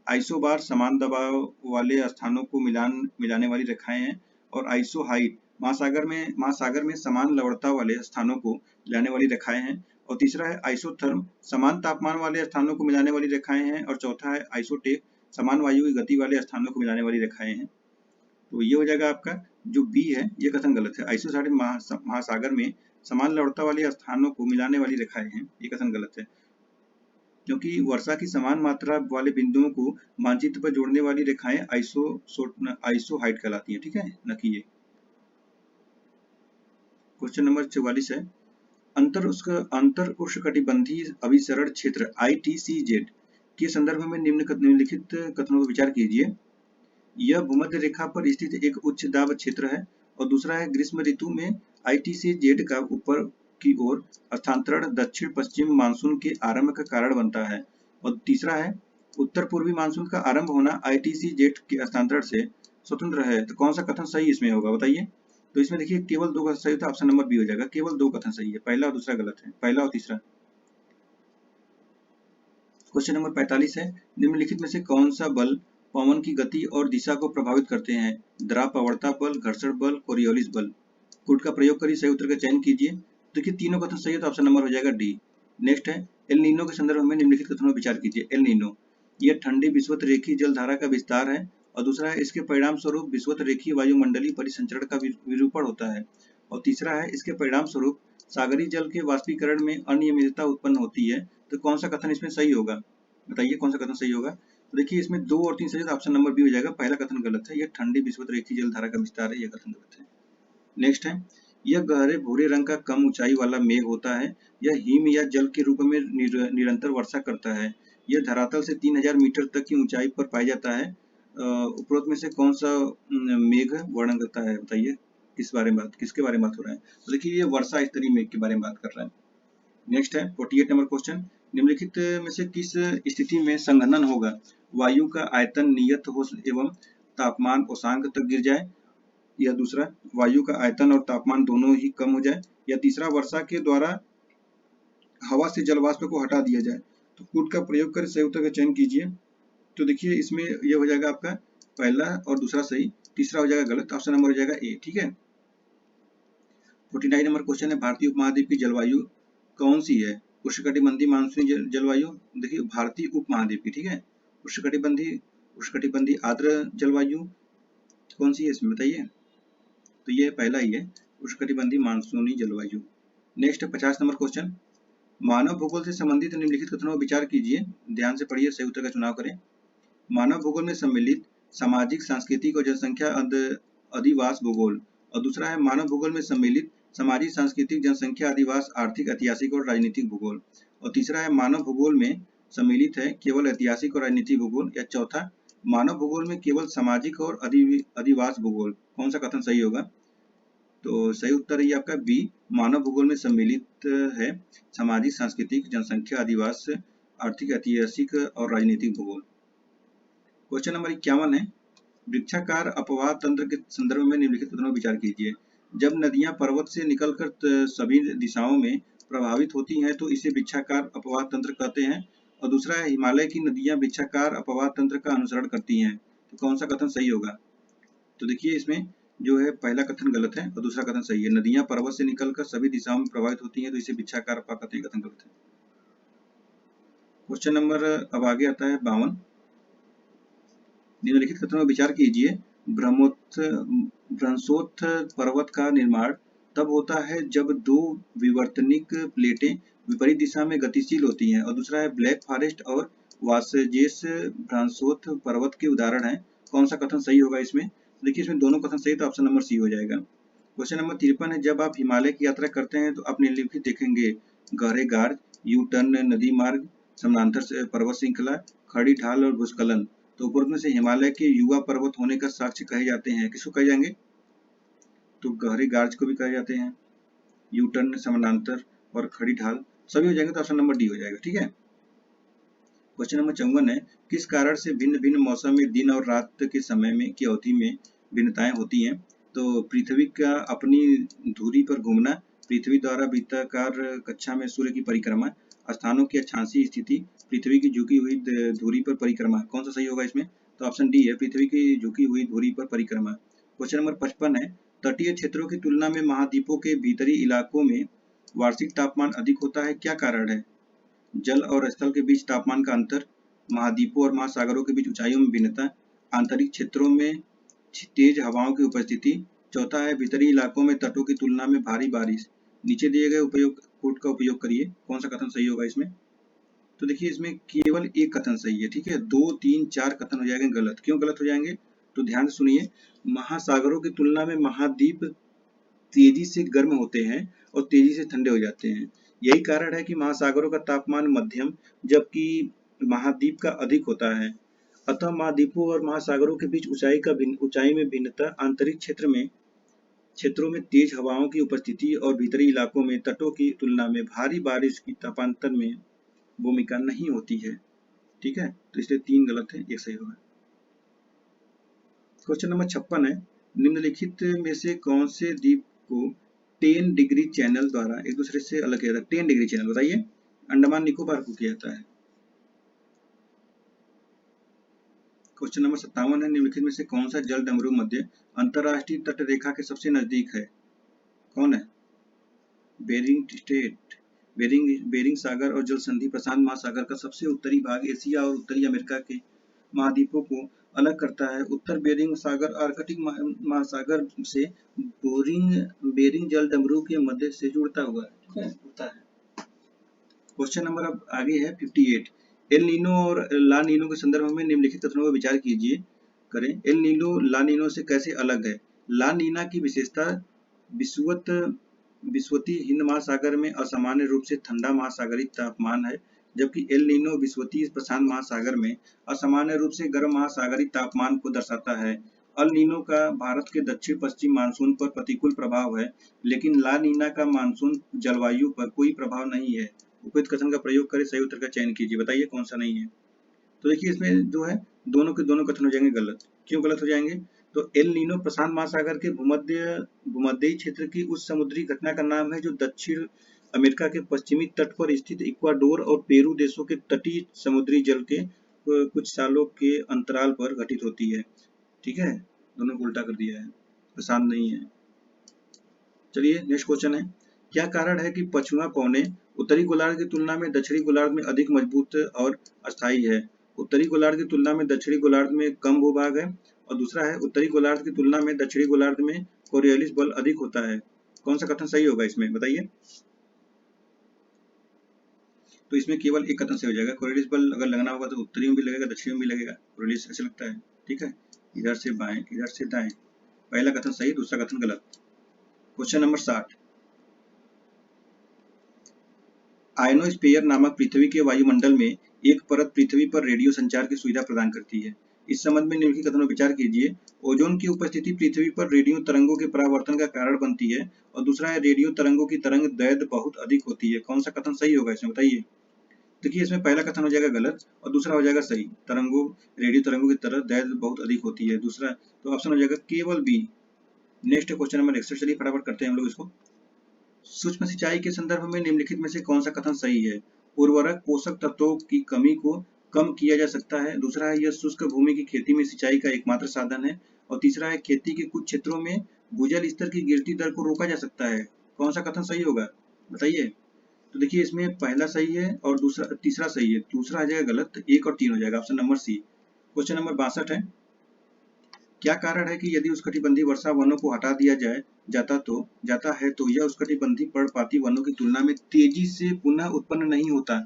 आइसोबार समान दबाव वाले स्थानों को मिलाने वाली रेखाएं हैं। और आइसोहाइट महासागर में समान लवणता वाले स्थानों को मिलाने वाली रेखाएं हैं। और तीसरा है आइसोथर्म, समान तापमान वाले स्थानों को मिलाने वाली रेखाएं हैं। और चौथा है आइसोटेक, समान वायु की गति वाले स्थानों को मिलाने वाली रेखाएं हैं। तो ये हो जाएगा आपका जो बी है, ये कथन गलत है। आइसोसाइड महासागर में समान लवणता वाले स्थानों को मिलाने वाली रेखाएं हैं, ये कथन गलत है। क्योंकि वर्षा की समान मात्रा वाले बिंदुओं को मानचित्र पर जोड़ने वाली रेखाएं आइसोहाइट कहलाती हैं, ठीक है, न कि ये। क्वेश्चन नंबर 44 है, अंतर उष्णकटिबंधीय अभिसरण क्षेत्र ITCZ के संदर्भ में निम्नलिखित कथनों पर विचार कीजिए। यह भूमध्य रेखा पर स्थित एक उच्च दाब क्षेत्र है। और दूसरा है ग्रीष्म ऋतु में ITCZ का ऊपर की ओर स्थानांतरण दक्षिण पश्चिम मानसून के आरंभ का कारण बनता है। और तीसरा है उत्तर पूर्वी मानसून का आरंभ होना ITCZ के स्थानांतरण से स्वतंत्र है। तो कौन सा कथन सही इसमें होगा बताइए? तो इसमें देखिए केवल 2 कथन सही होता है, ऑप्शन नंबर बी हो जाएगा। केवल 2 कथन सही है, पहला और दूसरा गलत है, पहला और तीसरा। क्वेश्चन नंबर 45 है, निम्नलिखित में से कौन सा बल पवन की गति और दिशा को प्रभावित करते हैं? द्रव प्रवणता बल, घर्षण बल, कोरियोलिस बल। कूट का प्रयोग करिए, सही उत्तर का चयन कीजिए। देखिए तीनों कथन सही है, तो ऑप्शन नंबर हो जाएगा डी। नेक्स्ट है एल नीनो के संदर्भ में निम्नलिखित कथनों पर विचार कीजिए। एल नीनो, यह ठंडी विषुवत रेखीय जलधारा का विस्तार है। और दूसरा है इसके परिणाम स्वरूप विषुवत रेखीय वायुमंडलीय परिसंचरण का विरूपण होता है। और तीसरा है इसके परिणाम स्वरूप सागरीय जल के वाष्पीकरण में अनियमितता उत्पन्न होती है। तो कौन सा कथन इसमें सही होगा बताइए? कौन सा कथन सही होगा? तो देखिए इसमें 2 और 3 सही है, तो ऑप्शन नंबर बी हो जाएगा। पहला कथन गलत है, यह ठंडी विषुवत रेखीय जलधारा का विस्तार है, यह कथन गलत है। नेक्स्ट है, यह गहरे भूरे रंग का कम ऊंचाई वाला मेघ होता है। यह हिम या जल के रूप में निरंतर वर्षा करता है। यह धरातल से 3000 मीटर तक की ऊंचाई पर पाया जाता है। उपरोक्त में से कौन सा मेघ वर्णन करता है बताइए? किसके बारे में बात हो रहा है? तो देखिए ये वर्षा स्तरीय मेघ के बारे में बात कर रहा है। नेक्स्ट है 48 नंबर क्वेश्चन, निम्नलिखित में से किस स्थिति में संघनन होगा? वायु का आयतन नियत हो एवं तापमान उष्मांक तक गिर जाए। या दूसरा वायु का आयतन और तापमान दोनों ही कम हो जाए। या तीसरा वर्षा के द्वारा हवा से जल वाष्प को हटा दिया जाए। तो कूट का प्रयोग कर सही उत्तर का चयन कीजिए। तो देखिए इसमें यह हो जाएगा आपका पहला और दूसरा सही, तीसरा हो जाएगा गलत, ऑप्शन नंबर हो जाएगा ए, ठीक है। 49 नंबर क्वेश्चन है, भारतीय उपमहाद्वीप की जलवायु कौन सी है? उष्णकटिबंधीय मानसूनी जलवायु, देखिए भारतीय उपमहाद्वीप की, ठीक है। उष्णकटिबंधीय आर्द्र जलवायु कौन सी है इसमें बताइए? तो ये पहला ही है, उष्णकटिबंधीय मानसूनी जलवायु। नेक्स्ट 50 नंबर क्वेश्चन, मानव भूगोल से संबंधित निम्नलिखित कथनों पर विचार कीजिए। ध्यान से पढ़िए, सही उत्तर का चुनाव करें। मानव भूगोल में सम्मिलित सामाजिक, सांस्कृतिक और जनसंख्या अधिवास भूगोल। और दूसरा है मानव भूगोल में सम्मिलित सामाजिक, सांस्कृतिक, जनसंख्या अधिवास, आर्थिक, ऐतिहासिक और राजनीतिक भूगोल। और तीसरा है मानव भूगोल में सम्मिलित है केवल ऐतिहासिक और राजनीतिक भूगोल। या चौथा मानव भूगोल में केवल सामाजिक और अधिवास भूगोल। कौन सा कथन सही होगा? तो सही उत्तर है आपका बी, मानव भूगोल में सम्मिलित है सामाजिक, सांस्कृतिक, जनसंख्या अधिवास, आर्थिक, ऐतिहासिक और राजनीतिक भूगोल। क्वेश्चन नंबर 51 है, वृक्षाकार अपवाह तंत्र के संदर्भ में निम्नलिखित कथनों पर विचार कीजिए। जब नदियां पर्वत से निकलकर सभी दिशाओं में प्रभावित होती हैं तो इसे वृक्षाकार अपवाह तंत्र कहते हैं। और दूसरा है हिमालय की नदियां वृक्षाकार अपवाह तंत्र का अनुसरण करती हैं। तो कौन सा कथन सही होगा? तो देखिए इसमें जो है पहला कथन गलत है और दूसरा कथन सही है। नदियां पर्वत से निकलकर सभी दिशाओं में प्रवाहित होती हैं तो इसे वृक्षाकार प्रवाह कहते हैं, कथन गलत है। क्वेश्चन नंबर अब आगे आता है 52। निम्नलिखित कथनों पर विचार कीजिए। भ्रंशोत्थ पर्वत का निर्माण तब होता है जब दो विवर्तनिक प्लेटें विपरीत दिशा में गतिशील होती हैं। और दूसरा है ब्लैक फॉरेस्ट और वासजेस भ्रंशोत्थ पर्वत के उदाहरण हैं। कौन सा कथन सही होगा इसमें? देखिए इसमें दोनों कथन सही, तो ऑप्शन नंबर सी हो जाएगा। क्वेश्चन नंबर 53 है। जब आप हिमालय की यात्रा करते हैं तो आप निम्नलिखित देखेंगे: गहरे गार्ड, यू टर्न नदी मार्ग, समानांतर पर्वत श्रृंखला, खड़ी ढाल और भूस्खलन। तो उपरोक्त में से हिमालय के युवा पर्वत होने का साक्ष्य कहे जाते हैं, किसको कहे जाएंगे? तो गहरे गार्ज को भी कहे जाते हैं, यू टर्न, समानांतर और खड़ी ढाल सभी हो जाएंगे, तो ऑप्शन नंबर डी हो जाएगा। ठीक है। क्वेश्चन नंबर 54 है। किस कारण से भिन्न भिन्न मौसम में दिन और रात के समय में की अवधि में भिन्नताएं होती हैं? तो पृथ्वी का अपनी धुरी पर घूमना, पृथ्वी द्वारा वृत्ताकार कक्षा में सूर्य की परिक्रमा, स्थानों की अक्षांशीय स्थिति, पृथ्वी की झुकी हुई धुरी पर परिक्रमा। कौन सा सही होगा इसमें? तो ऑप्शन डी है, पृथ्वी की झुकी हुई धुरी पर परिक्रमा। क्वेश्चन नंबर 55 है। तटीय क्षेत्रों की तुलना में महाद्वीपों के भीतरी इलाकों में वार्षिक तापमान अधिक होता है, क्या कारण है? जल और स्थल के बीच तापमान का अंतर, महाद्वीपों और महासागरों के बीच ऊंचाइयों में भिन्नता, आंतरिक क्षेत्रों में तेज हवाओं की उपस्थिति, चौथा है भीतरी इलाकों में तटों की तुलना में भारी बारिश। नीचे दिए गए उपयोग कोड का उपयोग करिए। कौन सा कथन सही होगा इसमें? तो देखिए इसमें केवल एक कथन सही है। ठीक है, 2, 3, 4 कथन हो जाएंगे गलत। क्यों गलत हो जाएंगे? तो ध्यान से सुनिए। महासागरों की तुलना में महाद्वीप तेजी से गर्म होते हैं और तेजी से ठंडे हो जाते हैं। यही कारण है कि महासागरों का तापमान मध्यम जबकि महाद्वीप का अधिक होता है। अतः महाद्वीपों और महासागरों के बीच ऊंचाई में भिन्नता, आंतरिक क्षेत्रों में तेज हवाओं की उपस्थिति और भीतरी इलाकों में तटों की तुलना में भारी बारिश की तापांतर में भूमिका नहीं होती है। ठीक है, तो इसलिए 3 गलत है, एक सही होगा। क्वेश्चन नंबर 56 है। निम्नलिखित में से कौन से द्वीप को 10 डिग्री चैनल द्वारा एक दूसरे से अलग किया जाता है? 10 डिग्री चैनल बताइए। अंडमान निकोबार को किया जाता है। क्वेश्चन नंबर 57 है। निम्नलिखित में से कौन सा जल डमरू मध्य अंतरराष्ट्रीय तट रेखा के सबसे नजदीक है? कौन है? बेरिंग स्टेट, बेरिंग सागर और जल संधि प्रशांत महासागर का सबसे उत्तरी भाग एशिया और उत्तरी अमेरिका के महाद्वीपों को अलग करता है। उत्तर बेरिंग सागर आर्कटिक महासागर से बेरिंग जल डमरू के मध्य से जुड़ता हुआ है। क्वेश्चन नंबर अब आगे है 58। एल नीनो और ला नीनो के संदर्भ में निम्नलिखित कथनों पर विचार कीजिए करें। एल नीनो ला नीनो से कैसे अलग है? ला नीना की विशेषता विषुवतीय हिंद महासागर में असामान्य रूप से ठंडा महासागरीय तापमान है, जबकि एल नीनो विषुवतीय प्रशांत महासागर में असामान्य रूप से गर्म महासागरीय तापमान को दर्शाता है। अल नीनो का भारत के दक्षिण पश्चिम मानसून पर प्रतिकूल प्रभाव है, लेकिन ला नीना का मानसून जलवायु पर कोई प्रभाव नहीं है। उपयुक्त कथन का प्रयोग करें, सही उत्तर का चयन कीजिए। बताइए कौन सा नहीं है? तो देखिए इसमें जो है दोनों के दोनों कथन हो जाएंगे गलत। क्यों गलत हो जाएंगे? तो एल नीनो प्रशांत महासागर के भूमध्यी क्षेत्र की उस समुद्री घटना का नाम है जो दक्षिण अमेरिका के पश्चिमी तट पर स्थित इक्वाडोर और पेरू देशों के तटीय समुद्री जल के कुछ सालों के अंतराल पर घटित होती है। ठीक है, दोनों को उल्टा कर दिया है, प्रशांत नहीं है। चलिए नेक्स्ट क्वेश्चन है। क्या कारण है कि पछुआ पौने उत्तरी गोलार्ध की तुलना में दक्षिणी गोलार्ध में अधिक मजबूत और अस्थायी है? उत्तरी गोलार्ध की तुलना में दक्षिणी गोलार्ध में कम भूभाग है। और दूसरा है उत्तरी गोलार्ध की तुलना में दक्षिणी गोलार्ध में कोरियोलिस बल अधिक होता है। कौन सा कथन सही होगा इसमें? बताइए। तो इसमें केवल एक कथन सही हो जाएगा। कोरियोलिस बल अगर लगना होगा तो उत्तरी में भी लगेगा, दक्षिण में भी लगेगा। कोरियोलिस ऐसे लगता है। ठीक है, इधर से बाएं, इधर से दाएं। पहला कथन सही, दूसरा कथन गलत। Question number 60। आयनोस्फीयर नामक पृथ्वी के वायुमंडल में एक परत पृथ्वी पर रेडियो संचार की सुविधा प्रदान करती है। इस संबंध में निम्नलिखित कथनों पर विचार कीजिए। ओजोन की उपस्थिति पृथ्वी पर रेडियो तरंगों के परावर्तन का कारण बनती है। और दूसरा है रेडियो तरंगों की तरंग दैर्ध्य बहुत अधिक होती है। कौन सा कथन सही होगा इसमें? बताइए। देखिए इसमें पहला कथन हो जाएगा गलत और दूसरा हो जाएगा सही। रेडियो तरंगों की तरह दैर्ध्य बहुत अधिक होती है, दूसरा तो ऑप्शन हो जाएगा केवल बी। Next question number 61। चलिए फटाफट करते हैं हम लोग इसको। सूक्ष्म सिंचाई के संदर्भ में निम्नलिखित में से कौन सा कथन सही है? उर्वरक पोषक तत्वों की कमी को कम किया जा सकता है। दूसरा है यह शुष्क भूमि की खेती में सिंचाई का एकमात्र साधन है। और तीसरा है खेती के कुछ क्षेत्रों में भूजल स्तर की गिरती दर को रोका जा सकता है। कौन सा कथन सही होगा बताइए। तो देखिए इसमें पहला सही है और दूसरा तीसरा सही है, दूसरा आ जाएगा गलत, 1 और 3 हो जाएगा, option number C. Question number 62 है, क्या कारण है कि यदि उष्णकटिबंधीय वर्षा वनों को हटा दिया जाता है तो यह उष्णकटिबंधीय पर्णपाती वनों की तुलना में तेजी से पुनः उत्पन्न नहीं होता।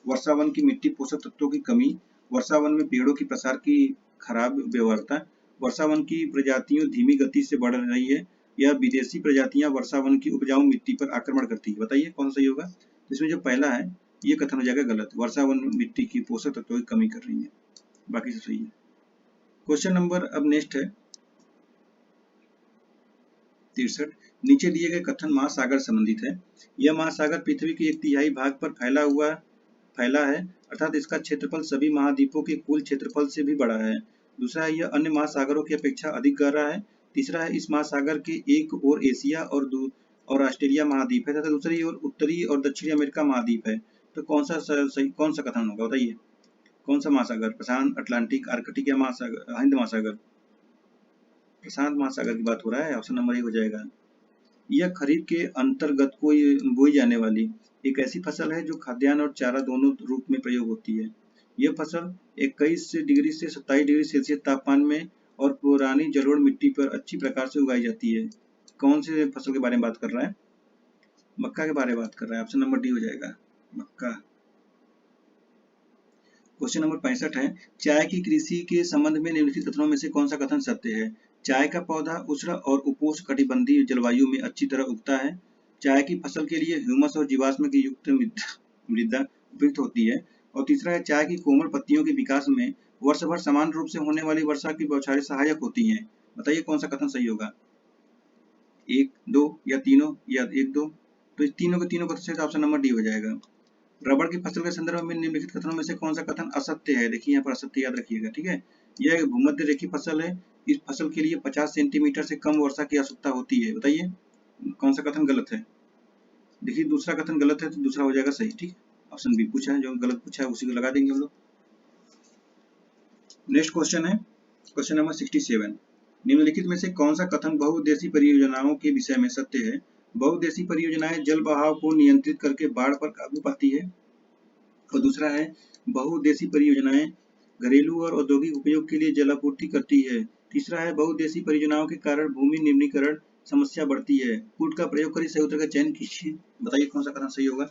वर्षा वन की मिट्टी पोषक तत्वों की कमी, वर्षा वन में पेड़ों की प्रसार की खराब व्यवहारता, वर्षा वन की प्रजातियों धीमी गति से बढ़ रही है, या विदेशी प्रजातियां वर्षा वन की उपजाऊ मिट्टी पर आक्रमण करती है। बताइए कौन सही होगा। इसमें जो पहला है ये कथन हो जाएगा गलत, वर्षा वन मिट्टी की पोषक तत्वों की कमी कर रही है, बाकी सब सही है। क्वेश्चन नंबर अब नेक्स्ट है 63, नीचे दिए गए कथन महासागर संबंधित है। यह महासागर पृथ्वी के 1/3 भाग पर फैला है, अर्थात इसका क्षेत्रफल सभी महाद्वीपों के कुल क्षेत्रफल से भी बड़ा है। दूसरा है यह अन्य महासागरों की अपेक्षा अधिक गहरा है। तीसरा है इस महासागर के एक ओर एशिया और ऑस्ट्रेलिया महाद्वीप है तथा दूसरी ओर उत्तरी और दक्षिणी अमेरिका महाद्वीप है। तो कौन सा कथन होगा बताइए। कौन सा महासागर, प्रशांत, अटलांटिक, आर्कटिक या महासागर, हिंद महासागर। प्रशांत महासागर की बात हो रहा है, ऑप्शन नंबर ए हो जाएगा। यह खरीफ के अंतर्गत बोई जाने वाली एक ऐसी फसल है जो खाद्यान्न और चारा दोनों रूप में प्रयोग होती है। यह फसल 21 डिग्री से 27 डिग्री सेल्सियस तापमान में और पुरानी जलोढ़ मिट्टी पर अच्छी प्रकार से उगाई जाती है। कौन से फसल के बारे में बात कर रहा है, मक्का के बारे में बात कर रहा है, ऑप्शन नंबर डी हो जाएगा, मक्का। क्वेश्चन नंबर 65 है, चाय की कृषि के संबंध में निम्नलिखित कथनों में से कौन सा कथन सत्य है। चाय का पौधा उष्ण और उपोष्ण कटिबंधीय जलवायु में अच्छी तरह उगता है। चाय की फसल के लिए ह्यूमस और जीवाश्म की युक्त मृदा उपयुक्त होती है। और तीसरा है, चाय की कोमल पत्तियों के विकास में वर्ष भर समान रूप से होने वाली वर्षा की बौछारें सहायक होती हैं। बताइए कौन सा कथन सही होगा, 1, 2 या तीनों, या 1, 2। तो इस तीनों के तीनों कथन से ऑप्शन नंबर डी हो जाएगा। रबड़ की फसल के संदर्भ में निम्नलिखित कथनों में से कौन सा कथन असत्य है। देखिए यहाँ पर असत्य याद रखिएगा, ठीक है। यह एक भूमध्य रेखीय फसल है, इस फसल के लिए 50 सेंटीमीटर से कम वर्षा की आवश्यकता होती है। बताइए कौन सा कथन गलत है। देखिए दूसरा कथन गलत है तो दूसरा हो जाएगा सही, ठीक। ऑप्शन बी पूछा है, जो गलत पूछा है उसी को लगा देंगे हम लोग। नेक्स्ट क्वेश्चन है क्वेश्चन नंबर 67, निम्नलिखित में से कौन सा कथन बहुउद्देशीय परियोजनाओं के विषय में सत्य है। बहुउद्देशीय परियोजनाएं जल बहाव को नियंत्रित करके बाढ़ पर काबू पाती है। और दूसरा है, बहुउद्देशीय परियोजनाएं घरेलू और औद्योगिक उपयोग के लिए जलापूर्ति करती है। तीसरा है, बहुउद्देशीय परियोजनाओं के कारण भूमि निम्नीकरण समस्या बढ़ती है। कूट का प्रयोग कर सही उत्तर का चयन कीजिए। बताइए कौन सा कथन सही होगा।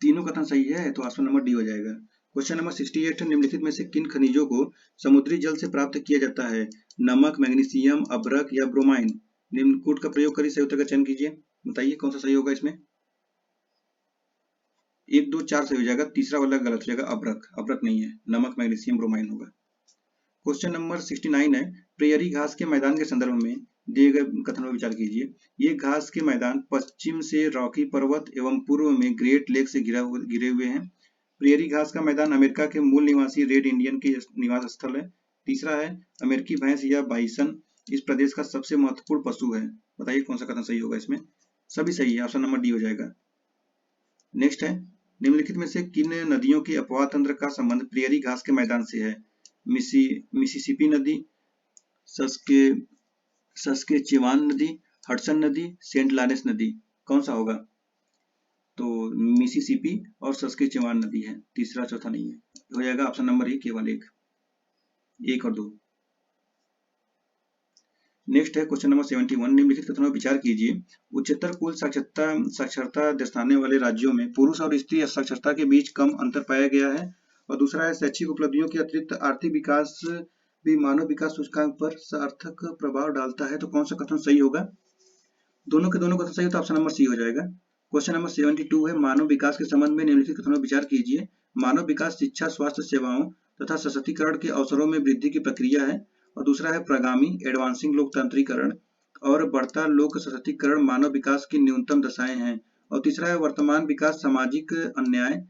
तीनों कथन सही है तो ऑप्शन नंबर डी हो जाएगा। क्वेश्चन नंबर 68 है, निम्नलिखित में से किन खनिजों को समुद्री जल से प्राप्त किया जाता है। नमक, मैग्नीशियम, अभ्रक या ब्रोमाइन। निम्न कूट का प्रयोग कर सही उत्तर का चयन कीजिए। बताइए कौन सा सही होगा इसमें। 1, 2, 4 सही हो जाएगा, तीसरा वाला गलत हो जाएगा, अभ्रक। अभ्रक नहीं है, नमक, मैग्नीशियम, ब्रोमाइन होगा। क्वेश्चन नंबर 69 है, प्रेयरी घास के मैदान के संदर्भ में दिए गए कथन पर विचार कीजिए। ये घास के मैदान पश्चिम से रॉकी पर्वत एवं पूर्व में ग्रेट लेक से घिरे हुए हैं। प्रेयरी घास का मैदान अमेरिका के मूल निवासी रेड इंडियन के निवास स्थल है। तीसरा है, अमेरिकी भैंस या बाइसन इस प्रदेश का सबसे महत्वपूर्ण पशु है। बताइए कौन सा कथन सही होगा इसमें। सभी सही है, ऑप्शन नंबर डी हो जाएगा। नेक्स्ट है, निम्नलिखित में से किन नदियों के अपवाह तंत्र का संबंध प्रेयरी घास के मैदान से है। मिसिसिपी नदी, सस्केचेवान नदी, हडसन नदी, सेंट लॉरेंस नदी। कौन सा होगा। तो मिसिसिपी और सस्केचेवान नदी है, तीसरा चौथा नहीं है, हो जाएगा ऑप्शन नंबर ए केवल एक, 1 और 2। नेक्स्ट है क्वेश्चन नंबर 71, निम्नलिखित कथनों पर विचार कीजिए। उच्चतर कुल साक्षरता दर्शाने वाले राज्यों में पुरुष और स्त्री साक्षरता के बीच कम अंतर पाया गया है। और दूसरा है, शैक्षिक उपलब्धियों के अतिरिक्त आर्थिक विकास भी मानव विकास सूचकांक पर सार्थक प्रभाव डालता है। तो कौन सा कथन सही होगा। दोनों के दोनों कथन सही हो तो ऑप्शन नंबर सी हो जाएगा। क्वेश्चन नंबर 72 है, मानव विकास के संबंध में निम्नलिखित कथनों पर विचार कीजिए। मानव विकास शिक्षा, स्वास्थ्य सेवाओं तथा सशक्तिकरण के अवसरों में वृद्धि की प्रक्रिया है। और दूसरा है, प्रगामी एडवांसिंग लोकतांत्रिकरण और बढ़ता लोक सशक्तिकरण मानव विकास की न्यूनतम दशाएं हैं। और तीसरा है, वर्तमान विकास सामाजिक अन्याय,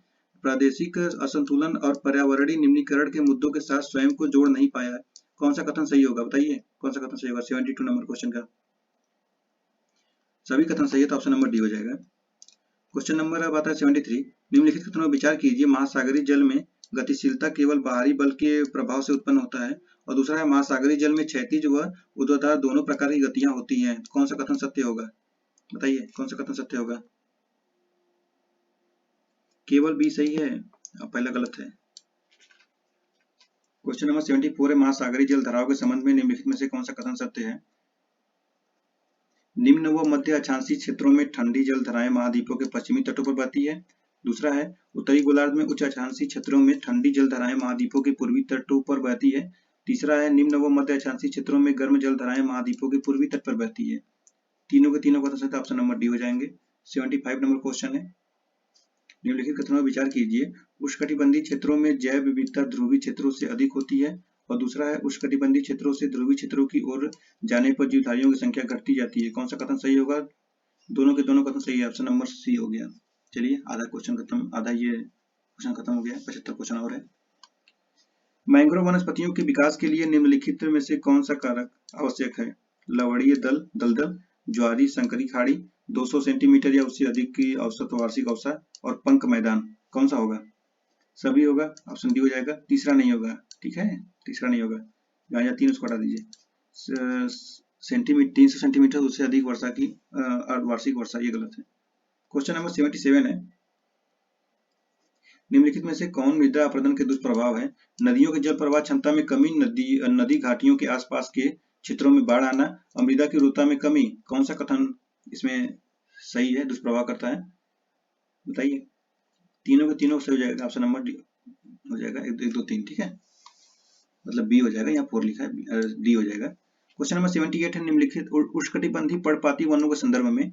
प्रादेशिक असंतुलन और पर्यावरणीय निम्नीकरण के मुद्दों के साथ स्वयं को जोड़ नहीं पाया है। कौन सा कथन सही होगा बताइए, कौन सा कथन सही होगा 72 नंबर क्वेश्चन का। सभी कथन सही है तो ऑप्शन नंबर डी हो जाएगा। क्वेश्चन नंबर अब आता है 73। निम्नलिखित कथनों में विचार कीजिए। महासागरीय जल में गतिशीलता केवल बाहरी बल के प्रभाव से उत्पन्न होता है। और दूसरा है महासागरीय जल में क्षैतिज व ऊर्ध्वाधर दोनों प्रकार की गतियां होती हैं। कौन सा कथन सत्य होगा? बताइए कौन सा कथन सत्य होगा? केवल बी सही है और पहला गलत है। क्वेश्चन नंबर 74 है। महासागरीय जल धाराओं के संबंध में निम्नलिखित में से कौन सा कथन सत्य है? निम्न व मध्य अक्षांशीय क्षेत्रों में ठंडी जल धाराएं महाद्वीपों के पश्चिमी तटों पर बहती है। दूसरा है उत्तरी गोलार्ध में उच्च अक्षांशीय क्षेत्रों में ठंडी जल धाराएं महाद्वीपों के पूर्वी तटों पर बहती है। तीसरा है निम्न व मध्य अक्षांशीय क्षेत्रों में गर्म जल धाराएं महाद्वीपों के पूर्वी तट पर बहती है। तीनों के तीनों कथन सत्य, ऑप्शन नंबर डी हो जाएंगे। 75 नंबर क्वेश्चन है। निम्नलिखित कथनों में विचार कीजिए। उष्णकटिबंधीय क्षेत्रों में जैव विविधता ध्रुवीय क्षेत्रों से अधिक होती है। और दूसरा है उष्णकटिबंधीय क्षेत्रों से ध्रुवीय क्षेत्रों की ओर जाने पर जीवधारियों की संख्या घटती जाती है। कौन सा कथन सही होगा? दोनों के दोनों कथन सही है, ऑप्शन नंबर सी हो गया। चलिए आधा क्वेश्चन खत्म, आधा ये क्वेश्चन खत्म हो गया। 75 क्वेश्चन और है। मैंग्रोव वनस्पतियों के विकास के लिए निम्नलिखित में से कौन सा कारक आवश्यक है? लवणीय दलदल, ज्वारी संकरी खाड़ी, 200 सेंटीमीटर या उससे अधिक की औसत वार्षिक वर्षा और पंख मैदान। कौन सा होगा? सभी होगा, ऑप्शन डी हो जाएगा। तीसरा नहीं होगा, ठीक है, तीसरा नहीं होगा। यहाँ 3 उसको हटा दीजिए। सेंटीमीटर 300 सेंटीमीटर उससे अधिक वर्षा की वार्षिक वर्षा, ये गलत है। क्वेश्चन नंबर 77 है। निम्नलिखित में से कौन मृदा अपरदन के दुष्प्रभाव है? नदियों के जल प्रवाह क्षमता में कमी, नदी घाटियों के आसपास के क्षेत्रों में बाढ़ आना और मृदा की उर्वरता में कमी। कौन सा कथन इसमें सही है, दुष्प्रभाव करता है? बताइए। तीनों के तीनों सही हो जाएगा, ऑप्शन नंबर डी हो जाएगा। 1 2 3, ठीक है, मतलब बी हो जाएगा, यहाँ 4 लिखा है, डी हो जाएगा। क्वेश्चन नंबर 78 है। निम्नलिखित उष्णकटिबंधीय पर्णपाती वनों के संदर्भ में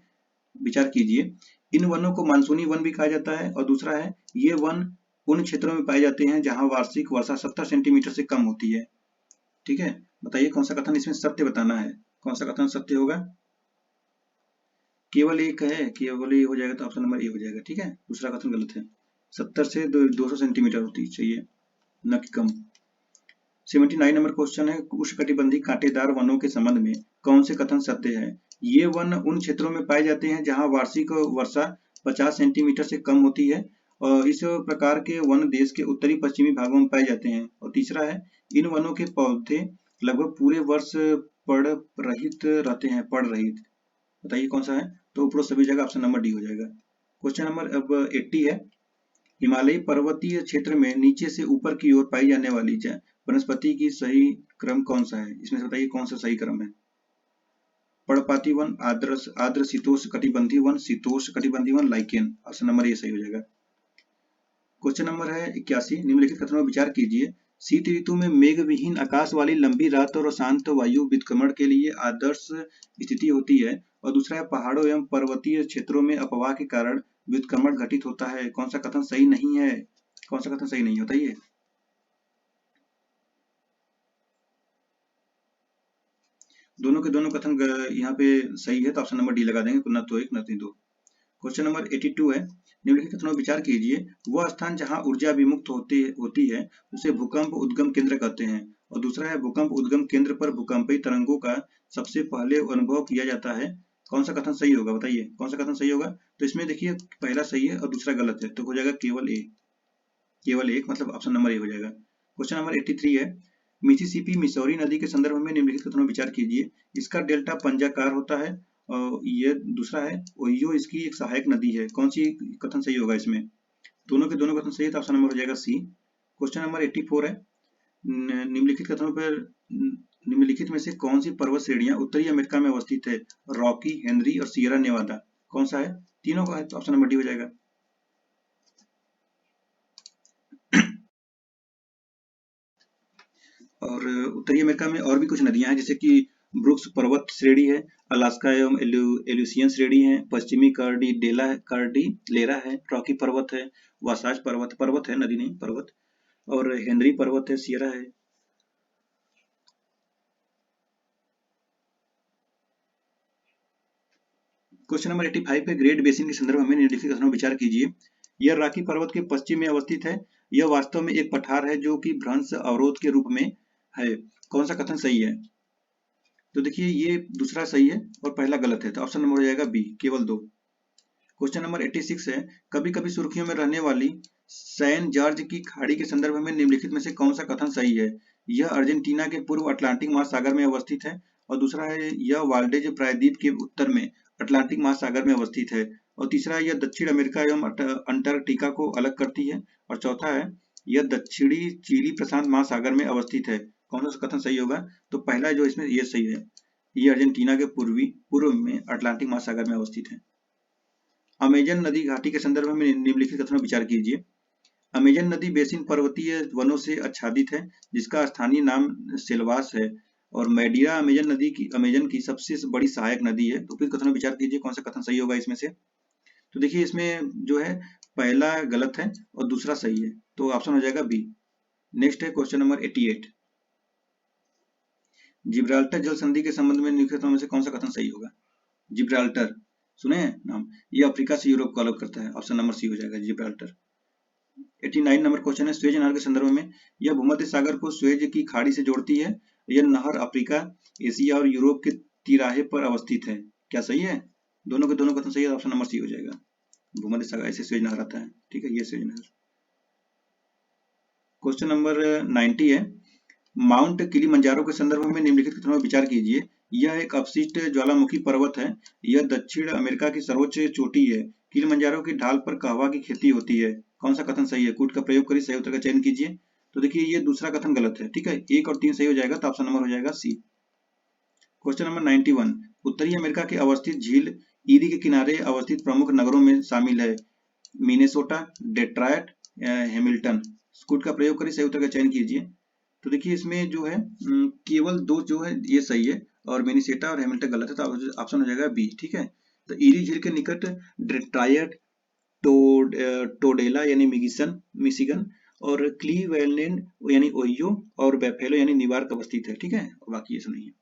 विचार कीजिए। इन वनों को मानसूनी वन भी कहा जाता है। और दूसरा है ये वन उन क्षेत्रों में पाए जाते हैं जहां वार्षिक वर्षा 70 सेंटीमीटर से कम होती है। ठीक है, बताइए कौन सा कथन इसमें सत्य बताना है। कौन सा कथन सत्य होगा? केवल एक है, केवल ये हो जाएगा तो ऑप्शन नंबर ए हो जाएगा। ठीक है, दूसरा कथन गलत है। 70 से 200 सेंटीमीटर होती चाहिए, न कि कम। 79 नंबर क्वेश्चन है। उष्णकटिबंधीय कांटेदार वनों के संबंध में कौन से कथन सत्य है? ये वन उन क्षेत्रों में पाए जाते हैं जहां वार्षिक वर्षा 50 सेंटीमीटर से कम होती है और इस प्रकार के वन देश के उत्तरी पश्चिमी भागों में पाए जाते हैं। और तीसरा है इन वनों के पौधे लगभग पूरे वर्ष पड़ रहित रहते हैं, पड़ रहित। बताइए कौन सा है? तो ऊपर सभी जगह ऑप्शन नंबर डी हो जाएगा। क्वेश्चन नंबर अब 80 है। हिमालयी पर्वतीय क्षेत्र में नीचे से ऊपर की ओर पाई जाने वाली वनस्पति की सही क्रम कौन सा है? इसमें से बताइए कौन सा सही क्रम है? पर्णपाती वन, आर्द्र शीतोष्ण कटिबंधीय वन, शीतोष्ण कटिबंधीय वन, लाइकेन। ऑप्शन नंबर ये सही हो जाएगा। क्वेश्चन नंबर है 81। निम्नलिखित कथनों में विचार कीजिए। शीत ऋतु में मेघ विहीन आकाश वाली लंबी रात और शांत वायु व्युत्क्रमण के लिए आदर्श स्थिति होती है। और दूसरा है पहाड़ों एवं पर्वतीय क्षेत्रों में अफवाह के कारण व्युत्क्रमण घटित होता है। कौन सा कथन सही नहीं है? कौन सा कथन सही नहीं है बताइए। दोनों के दोनों कथन यहाँ पे सही है तो ऑप्शन नंबर डी लगा देंगे, न तो एक न तो दो। क्वेश्चन नंबर 82 है। निम्नलिखित कथनों पर विचार कीजिए। वह स्थान जहां ऊर्जा विमुक्त होती है उसे भूकंप उद्गम केंद्र कहते हैं। और दूसरा है भूकंप उद्गम केंद्र पर भूकंपीय तरंगों का सबसे पहले अनुभव किया जाता है। कौन सा कथन सही होगा बताइए? कौन सा कथन सही होगा? तो इसमें देखिए पहला सही है और दूसरा गलत है, तो हो जाएगा केवल ए, केवल एक, मतलब ऑप्शन नंबर ए हो जाएगा। क्वेश्चन नंबर 83 है। मिसिसिपी मिसौरी नदी के संदर्भ में निम्नलिखित कथनों पर विचार कीजिए। इसका डेल्टा पंजाकार होता है और ये दूसरा है ओहियो इसकी एक सहायक नदी है। कौन सी कथन सही होगा इसमें? दोनों के दोनों कथन सही है तो ऑप्शन नंबर हो जाएगा सी। क्वेश्चन नंबर 84 है। निम्नलिखित कथनों पर निम्नलिखित में से कौन सी पर्वत श्रेणियां उत्तरी अमेरिका में अवस्थित है? रॉकी, हेनरी और सियरा नेवादा। कौन सा है? तीनों का है तो ऑप्शन नंबर डी हो जाएगा। और उत्तरी अमेरिका में और भी कुछ नदियां हैं जैसे कि ब्रुक्स पर्वत श्रेणी है, अलास्का एवं एल्यूसियन श्रेणी है, पश्चिमी कार्डिलेरा है, रॉकी पर्वत है, वासाज पर्वत है, नदी नहीं पर्वत, और हेनरी पर्वत है, सियरा है। क्वेश्चन नंबर 85 पे ग्रेट बेसिन के संदर्भ में निम्नलिखित कथनों पर विचार कीजिए। यह रॉकी पर्वत के पश्चिम में अवस्थित है। यह वास्तव में एक पठार है जो कि भ्रंश अवरोध के रूप में है। कौन सा कथन सही है? तो देखिए ये दूसरा सही है और पहला गलत है, तो ऑप्शन नंबर हो जाएगा बी, केवल 2। क्वेश्चन नंबर 86 है, कभी कभी सुर्खियों में रहने वाली सैन जॉर्ज की खाड़ी के संदर्भ में निम्नलिखित में से कौन सा कथन सही है? यह अर्जेंटीना के पूर्व अटलांटिक महासागर में अवस्थित है। और दूसरा है, यह वाल्डेज प्रायद्वीप के उत्तर में अटलांटिक महासागर में अवस्थित है। और तीसरा है, यह दक्षिण अमेरिका एवं अंटार्कटिका को अलग करती है। और चौथा है, यह दक्षिणी चिली प्रशांत महासागर में अवस्थित है। कौन सा कथन सही होगा? तो पहला जो इसमें ये सही है, ये अर्जेंटीना के पूर्व में अटलांटिक महासागर में अवस्थित है। अमेजन नदी घाटी के संदर्भ में निम्नलिखित कथनों पर विचार कीजिए। अमेजन नदी बेसिन पर्वतीय वनों से आच्छादित है, जिसका स्थानीय नाम सेल्वास है। और मैडिरा अमेजन की सबसे बड़ी सहायक नदी है। तो फिर कथनों पर विचार कीजिए, कौन सा कथन सही होगा इसमें से? तो देखिए इसमें जो है पहला गलत है और दूसरा सही है, तो ऑप्शन हो जाएगा बी। नेक्स्ट है क्वेश्चन नंबर 88, जिब्राल्टर जल संधि के संबंध में निम्नलिखित में से कौन सा कथन सही होगा? जिब्राल्टर सुने हैं नाम, ये अफ्रीका से यूरोप को अलग करता है। ऑप्शन नंबर सी हो जाएगा, जिब्राल्टर। 89 नंबर क्वेश्चन है, स्वेज नहर के संदर्भ में, यह भूमध्य सागर को स्वेज की खाड़ी से जोड़ती है। यह नहर अफ्रीका, एशिया और यूरोप के तिराहे पर अवस्थित है। क्या सही है? दोनों के दोनों कथन सही है, ऑप्शन नंबर सी हो जाएगा। भूमध्य सागर ऐसे स्वेज नहर आता है, ठीक है, ये स्वेज नहर। क्वेश्चन नंबर 90 है, माउंट किलिमंजारो के संदर्भ में निम्नलिखित कथनों पर विचार कीजिए। यह एक अपशिष्ट ज्वालामुखी पर्वत है। यह दक्षिण अमेरिका की सर्वोच्च चोटी है। किलिमंजारो की ढाल पर कहवा की खेती होती है। कौन सा कथन सही है? कूट का प्रयोग करिए, सही उत्तर का चयन कीजिए। तो देखिए ये दूसरा कथन गलत है, ठीक है, 1 और 3 सही हो जाएगा, तो ऑप्शन नंबर हो जाएगा सी। क्वेश्चन नंबर 91, उत्तरी अमेरिका के अवस्थित झील ईरी के किनारे अवस्थित प्रमुख नगरों में शामिल है। Minnesota, Detroit, Hamilton. कूट का प्रयोग करिए, सही उत्तर का चयन कीजिए। तो देखिए इसमें जो है केवल 2 जो है ये सही है और मिनेसोटा और हैमिल्टन गलत है, तो ऑप्शन हो जाएगा बी, ठीक है। तो ईरी झील के निकट डेट्रॉयट, टोडेला यानी मिशिगन और क्लीवेलैंड यानी ओहियो और बैफेलो यानी न्यूयॉर्क अवस्थित है, ठीक है, और बाकी ये सब नहीं है।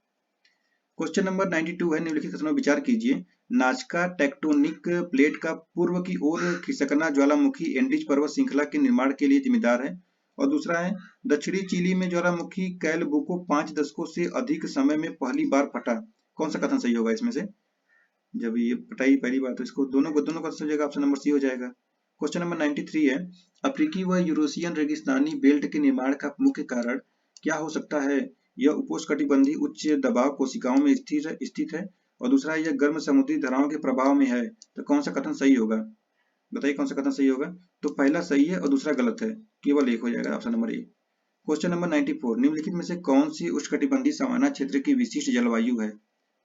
क्वेश्चन नंबर 92 है, निम्नलिखित कथनों पर विचार कीजिए। नाजका टेक्टोनिक प्लेट का पूर्व की ओर खिसकना ज्वालामुखी एंडीज पर्वत श्रृंखला के निर्माण के लिए जिम्मेदार है। और दूसरा है, दक्षिणी चिली में ज्वालामुखी कैलबुको 5 दशकों से अधिक समय में पहली बार फटा। कौन सा कथन सही होगा इसमें से? जब ये फटाई पहली बार, तो इसको दोनों कथन सही होगा, ऑप्शन नंबर सी हो जाएगा। क्वेश्चन नंबर 93 है, अफ्रीकी व यूरोसियन रेगिस्तानी बेल्ट के निर्माण का मुख्य कारण क्या हो सकता है? यह उपोष्णकटिबंधीय उच्च दबाव कोशिकाओं में स्थित है। और दूसरा है, यह गर्म समुद्री धाराओं के प्रभाव में है। तो कौन सा कथन सही होगा? बताइए कौन सा कथन सही होगा? तो पहला सही है और दूसरा गलत है, केवल 1 हो जाएगा, option number A. Question number 94, निम्नलिखित में से कौन सी उष्णकटिबंधीय सामान्य क्षेत्र की विशिष्ट जलवायु है?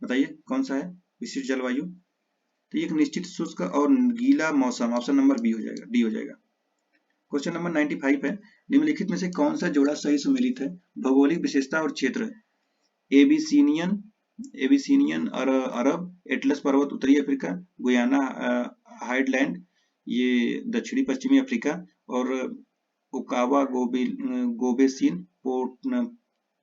बताइए कौन सा है विशिष्ट जलवायु? तो एक निश्चित शुष्क और गीला मौसम, ऑप्शन नंबर बी हो जाएगा, डी हो जाएगा। क्वेश्चन नंबर 95 है, निम्नलिखित में से कौन सा जोड़ा सही सुमेलित है? भौगोलिक विशेषता और क्षेत्र, एबिसिनियन अरब, एटलस पर्वत उत्तरी अफ्रीका, गुयाना हाइडलैंड ये दक्षिणी पश्चिमी अफ्रीका, और ओकावा गोबेसिन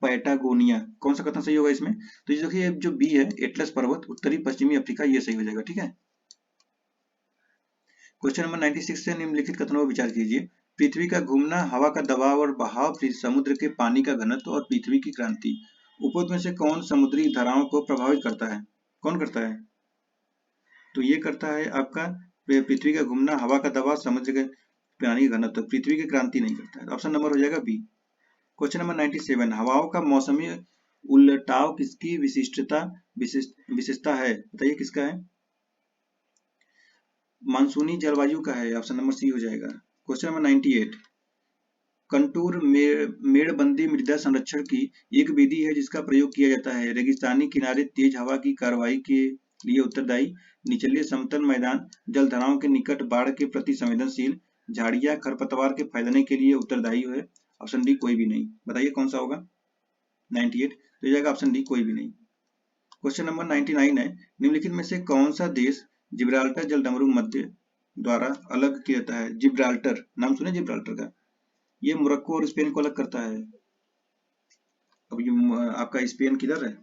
पैटागोनिया। कौन सा कथन सही होगा इसमें? तो ये देखिए जो बी है, एटलस पर्वत उत्तरी पश्चिमी अफ्रीका, ये सही हो जाएगा, ठीक है। क्वेश्चन नंबर 96 से निम्नलिखित कथनों पर विचार कीजिए। पृथ्वी का घूमना, हवा का दबाव और बहाव, समुद्र के पानी का घनत्व और पृथ्वी की क्रांति, उपरोक्त में से कौन समुद्री धाराओं को प्रभावित करता है? कौन करता है? तो ये करता है आपका पृथ्वी का घूमना, हवा का दबाव, समुद्र के पानी का घनत्व, पृथ्वी की क्रांति नहीं करता है। ऑप्शन नंबर हो जाएगा बी। क्वेश्चन नंबर 97, हवाओं का मौसमी उलटाव किसकी विशेषता है? बताइए किसका है? मानसूनी जलवायु का है, ऑप्शन नंबर सी हो जाएगा। क्वेश्चन नंबर 98, कंटूर मेड़बंदी मृदा संरक्षण की एक विधि है जिसका प्रयोग किया जाता है। रेगिस्तानी किनारे तेज हवा की कार्रवाई के लिए उत्तरदायी, निचले समतल मैदान जलधाराओं के निकट बाढ़ के प्रति संवेदनशील, झाड़ियां खरपतवार के फैलने के लिए उत्तरदायी है। ऑप्शन डी कोई भी नहीं। बताइए कौन सा होगा? 98 तो हो जाएगा ऑप्शन डी कोई भी नहीं। क्वेश्चन नंबर 99 है, निम्नलिखित में से कौन सा देश जिब्राल्टर जलडमरू मध्य द्वारा अलग किया जाता है? जिब्राल्टर नाम सुने जिब्राल्टर का? ये मोरक्को और स्पेन को अलग करता है। अब ये आपका स्पेन किधर है?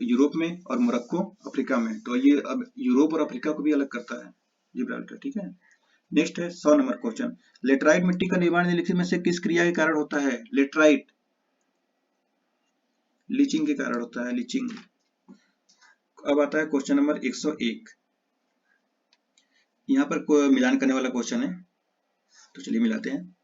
यूरोप में, और मोरक्को अफ्रीका में। तो ये अब यूरोप और अफ्रीका को भी अलग करता है जिब्राल्टर, ठीक है। नेक्स्ट है 100 नंबर क्वेश्चन, लेटराइट मिट्टी का निर्माण निम्नलिखित में से किस क्रिया के कारण होता है? लेटराइट लीचिंग के कारण होता है, लीचिंग। अब आता है क्वेश्चन नंबर 101। यहाँ पर मिलान करने वाला क्वेश्चन है, तो चलिए मिलाते हैं।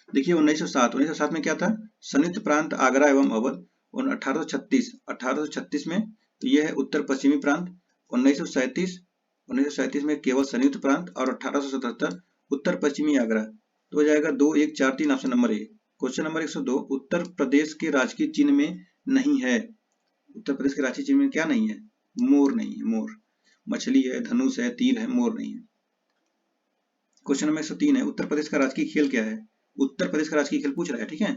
देखिए 1907 में क्या था, संयुक्त प्रांत आगरा एवं अवध। और 1836 में तो यह है उत्तर पश्चिमी प्रांत। 1937 में केवल संयुक्त प्रांत। और 1877 उत्तर पश्चिमी आगरा। तो हो जाएगा 2, 1, 4, 3, option number A. Question number 102, Uttar Pradesh के राजकीय चिन्ह में नहीं है। उत्तर प्रदेश के राजकीय चिन्ह में क्या नहीं है, मोर नहीं है। मोर, मछली है, धनुष है, तीर है, मोर नहीं है। क्वेश्चन नंबर 103 है, उत्तर प्रदेश का राजकीय खेल क्या है। उत्तर प्रदेश का राजकीय खेल पूछ रहा है, ठीक है,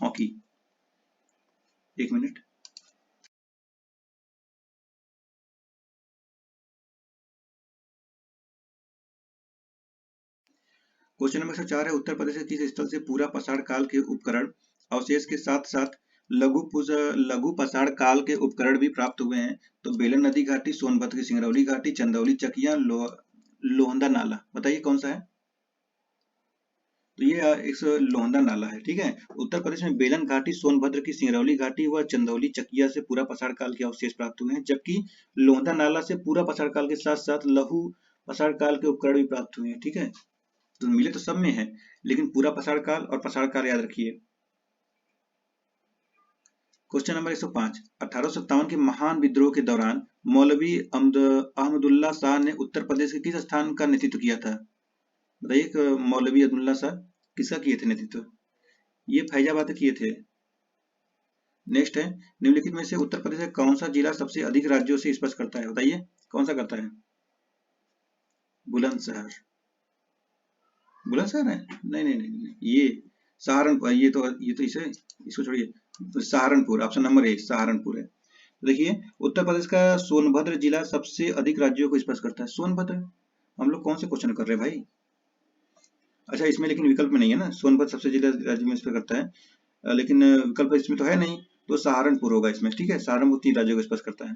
हॉकी। एक मिनट। क्वेश्चन नंबर 104 है, उत्तर प्रदेश के किस स्थल से पूरा पाषाण काल के उपकरण अवशेष के साथ साथ लघु पाषाण काल के उपकरण भी प्राप्त हुए हैं। तो बेलन नदी घाटी, सोनभद्र की सिंगरौली घाटी, चंदौली चकिया, लोहंदा नाला। बताइए कौन सा है। तो ये एक लोहंदा नाला है, ठीक है। उत्तर प्रदेश में बेलन घाटी, सोनभद्र की सिंगरौली घाटी व चंदौली चकिया से पूरा पाषाण काल के अवशेष प्राप्त हुए हैं, जबकि लोहंदा नाला से पूरा पाषाण काल के साथ साथ लघु पाषाण काल के उपकरण भी प्राप्त हुए हैं, ठीक है। तो मिले तो सब में है, लेकिन पूरा पाषाण काल और पाषाण काल याद रखिए। क्वेश्चन नंबर 105, 1857 के महान विद्रोह के दौरान मौलवी अहमदुल्ला शाह ने उत्तर प्रदेश के किस स्थान का नेतृत्व किया था। बताइए मौलवी अब्दुल्ला शाह किसका किए थे नेतृत्व। ये फैजाबाद किए थे। नेक्स्ट है, निम्नलिखित में से उत्तर प्रदेश का कौन सा जिला सबसे अधिक राज्यों से स्पर्श करता है। बताइए कौन सा करता है। बुलंदशहर। बुलंदशहर है, नहीं नहीं नहीं, नहीं। ये सहारनपुर, ये तो इसे इसको छोड़िए, तो Saharanpur, option number A Saharanpur है। तो देखिए उत्तर प्रदेश का सोनभद्र जिला सबसे अधिक राज्यों को स्पर्श करता है। सोनभद्र, हम लोग कौन से क्वेश्चन कर रहे हैं भाई। अच्छा इसमें लेकिन विकल्प में नहीं है ना, सोनभद्र सबसे जिला राज्य में स्पर्श करता है, लेकिन विकल्प इसमें तो है नहीं, तो सहारनपुर होगा इसमें, ठीक है। सहारनपुर 3 राज्यों को स्पर्श करता है।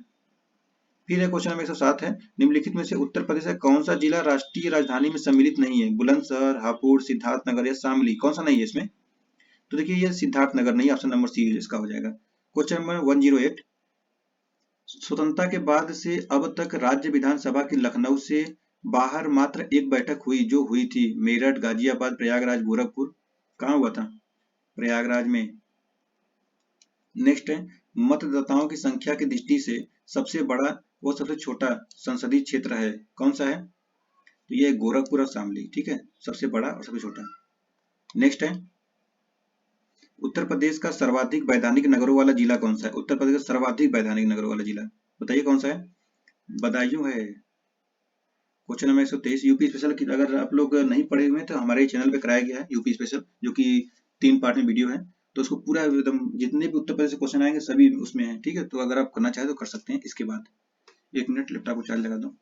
फिर है क्वेश्चन नंबर 107 है, निम्नलिखित में से उत्तर प्रदेश का कौन सा जिला राष्ट्रीय राजधानी में सम्मिलित नहीं है। बुलंदशहर, हापुड़, सिद्धार्थनगर या शामली, कौन सा नहीं है इसमें। तो देखिए ये सिद्धार्थनगर नहीं, ऑप्शन नंबर सी इसका हो जाएगा। क्वेश्चन नंबर 108, स्वतंत्रता के बाद से अब तक राज्य विधानसभा की लखनऊ से बाहर मात्र एक बैठक हुई, जो हुई थी मेरठ, गाजियाबाद, प्रयागराज, गोरखपुर। कहाँ हुआ था, प्रयागराज में। नेक्स्ट है, मतदाताओं की संख्या की दृष्टि से सबसे बड़ा वो सबसे छोटा संसदीय क्षेत्र है, कौन सा है। तो ये गोरखपुर और शामली, ठीक है, सबसे बड़ा और सबसे छोटा। नेक्स्ट है, उत्तर प्रदेश का सर्वाधिक वैधानिक नगरों वाला जिला कौन सा है। उत्तर प्रदेश का सर्वाधिक वैधानिक नगरों वाला जिला, बताइए कौन सा है। बदायूं है। क्वेश्चन नंबर 123, यूपी स्पेशल की अगर आप लोग नहीं पढ़े हुए हैं तो हमारे चैनल पे कराया गया है यूपी स्पेशल, जो कि 3 पार्ट में वीडियो है। तो उसको पूरा एकदम जितने भी उत्तर प्रदेश से क्वेश्चन आएंगे सभी उसमें है, ठीक है। तो अगर आप करना चाहें तो कर सकते हैं इसके बाद। 1 मिनट लैपटॉप को चार्ज लगा दो।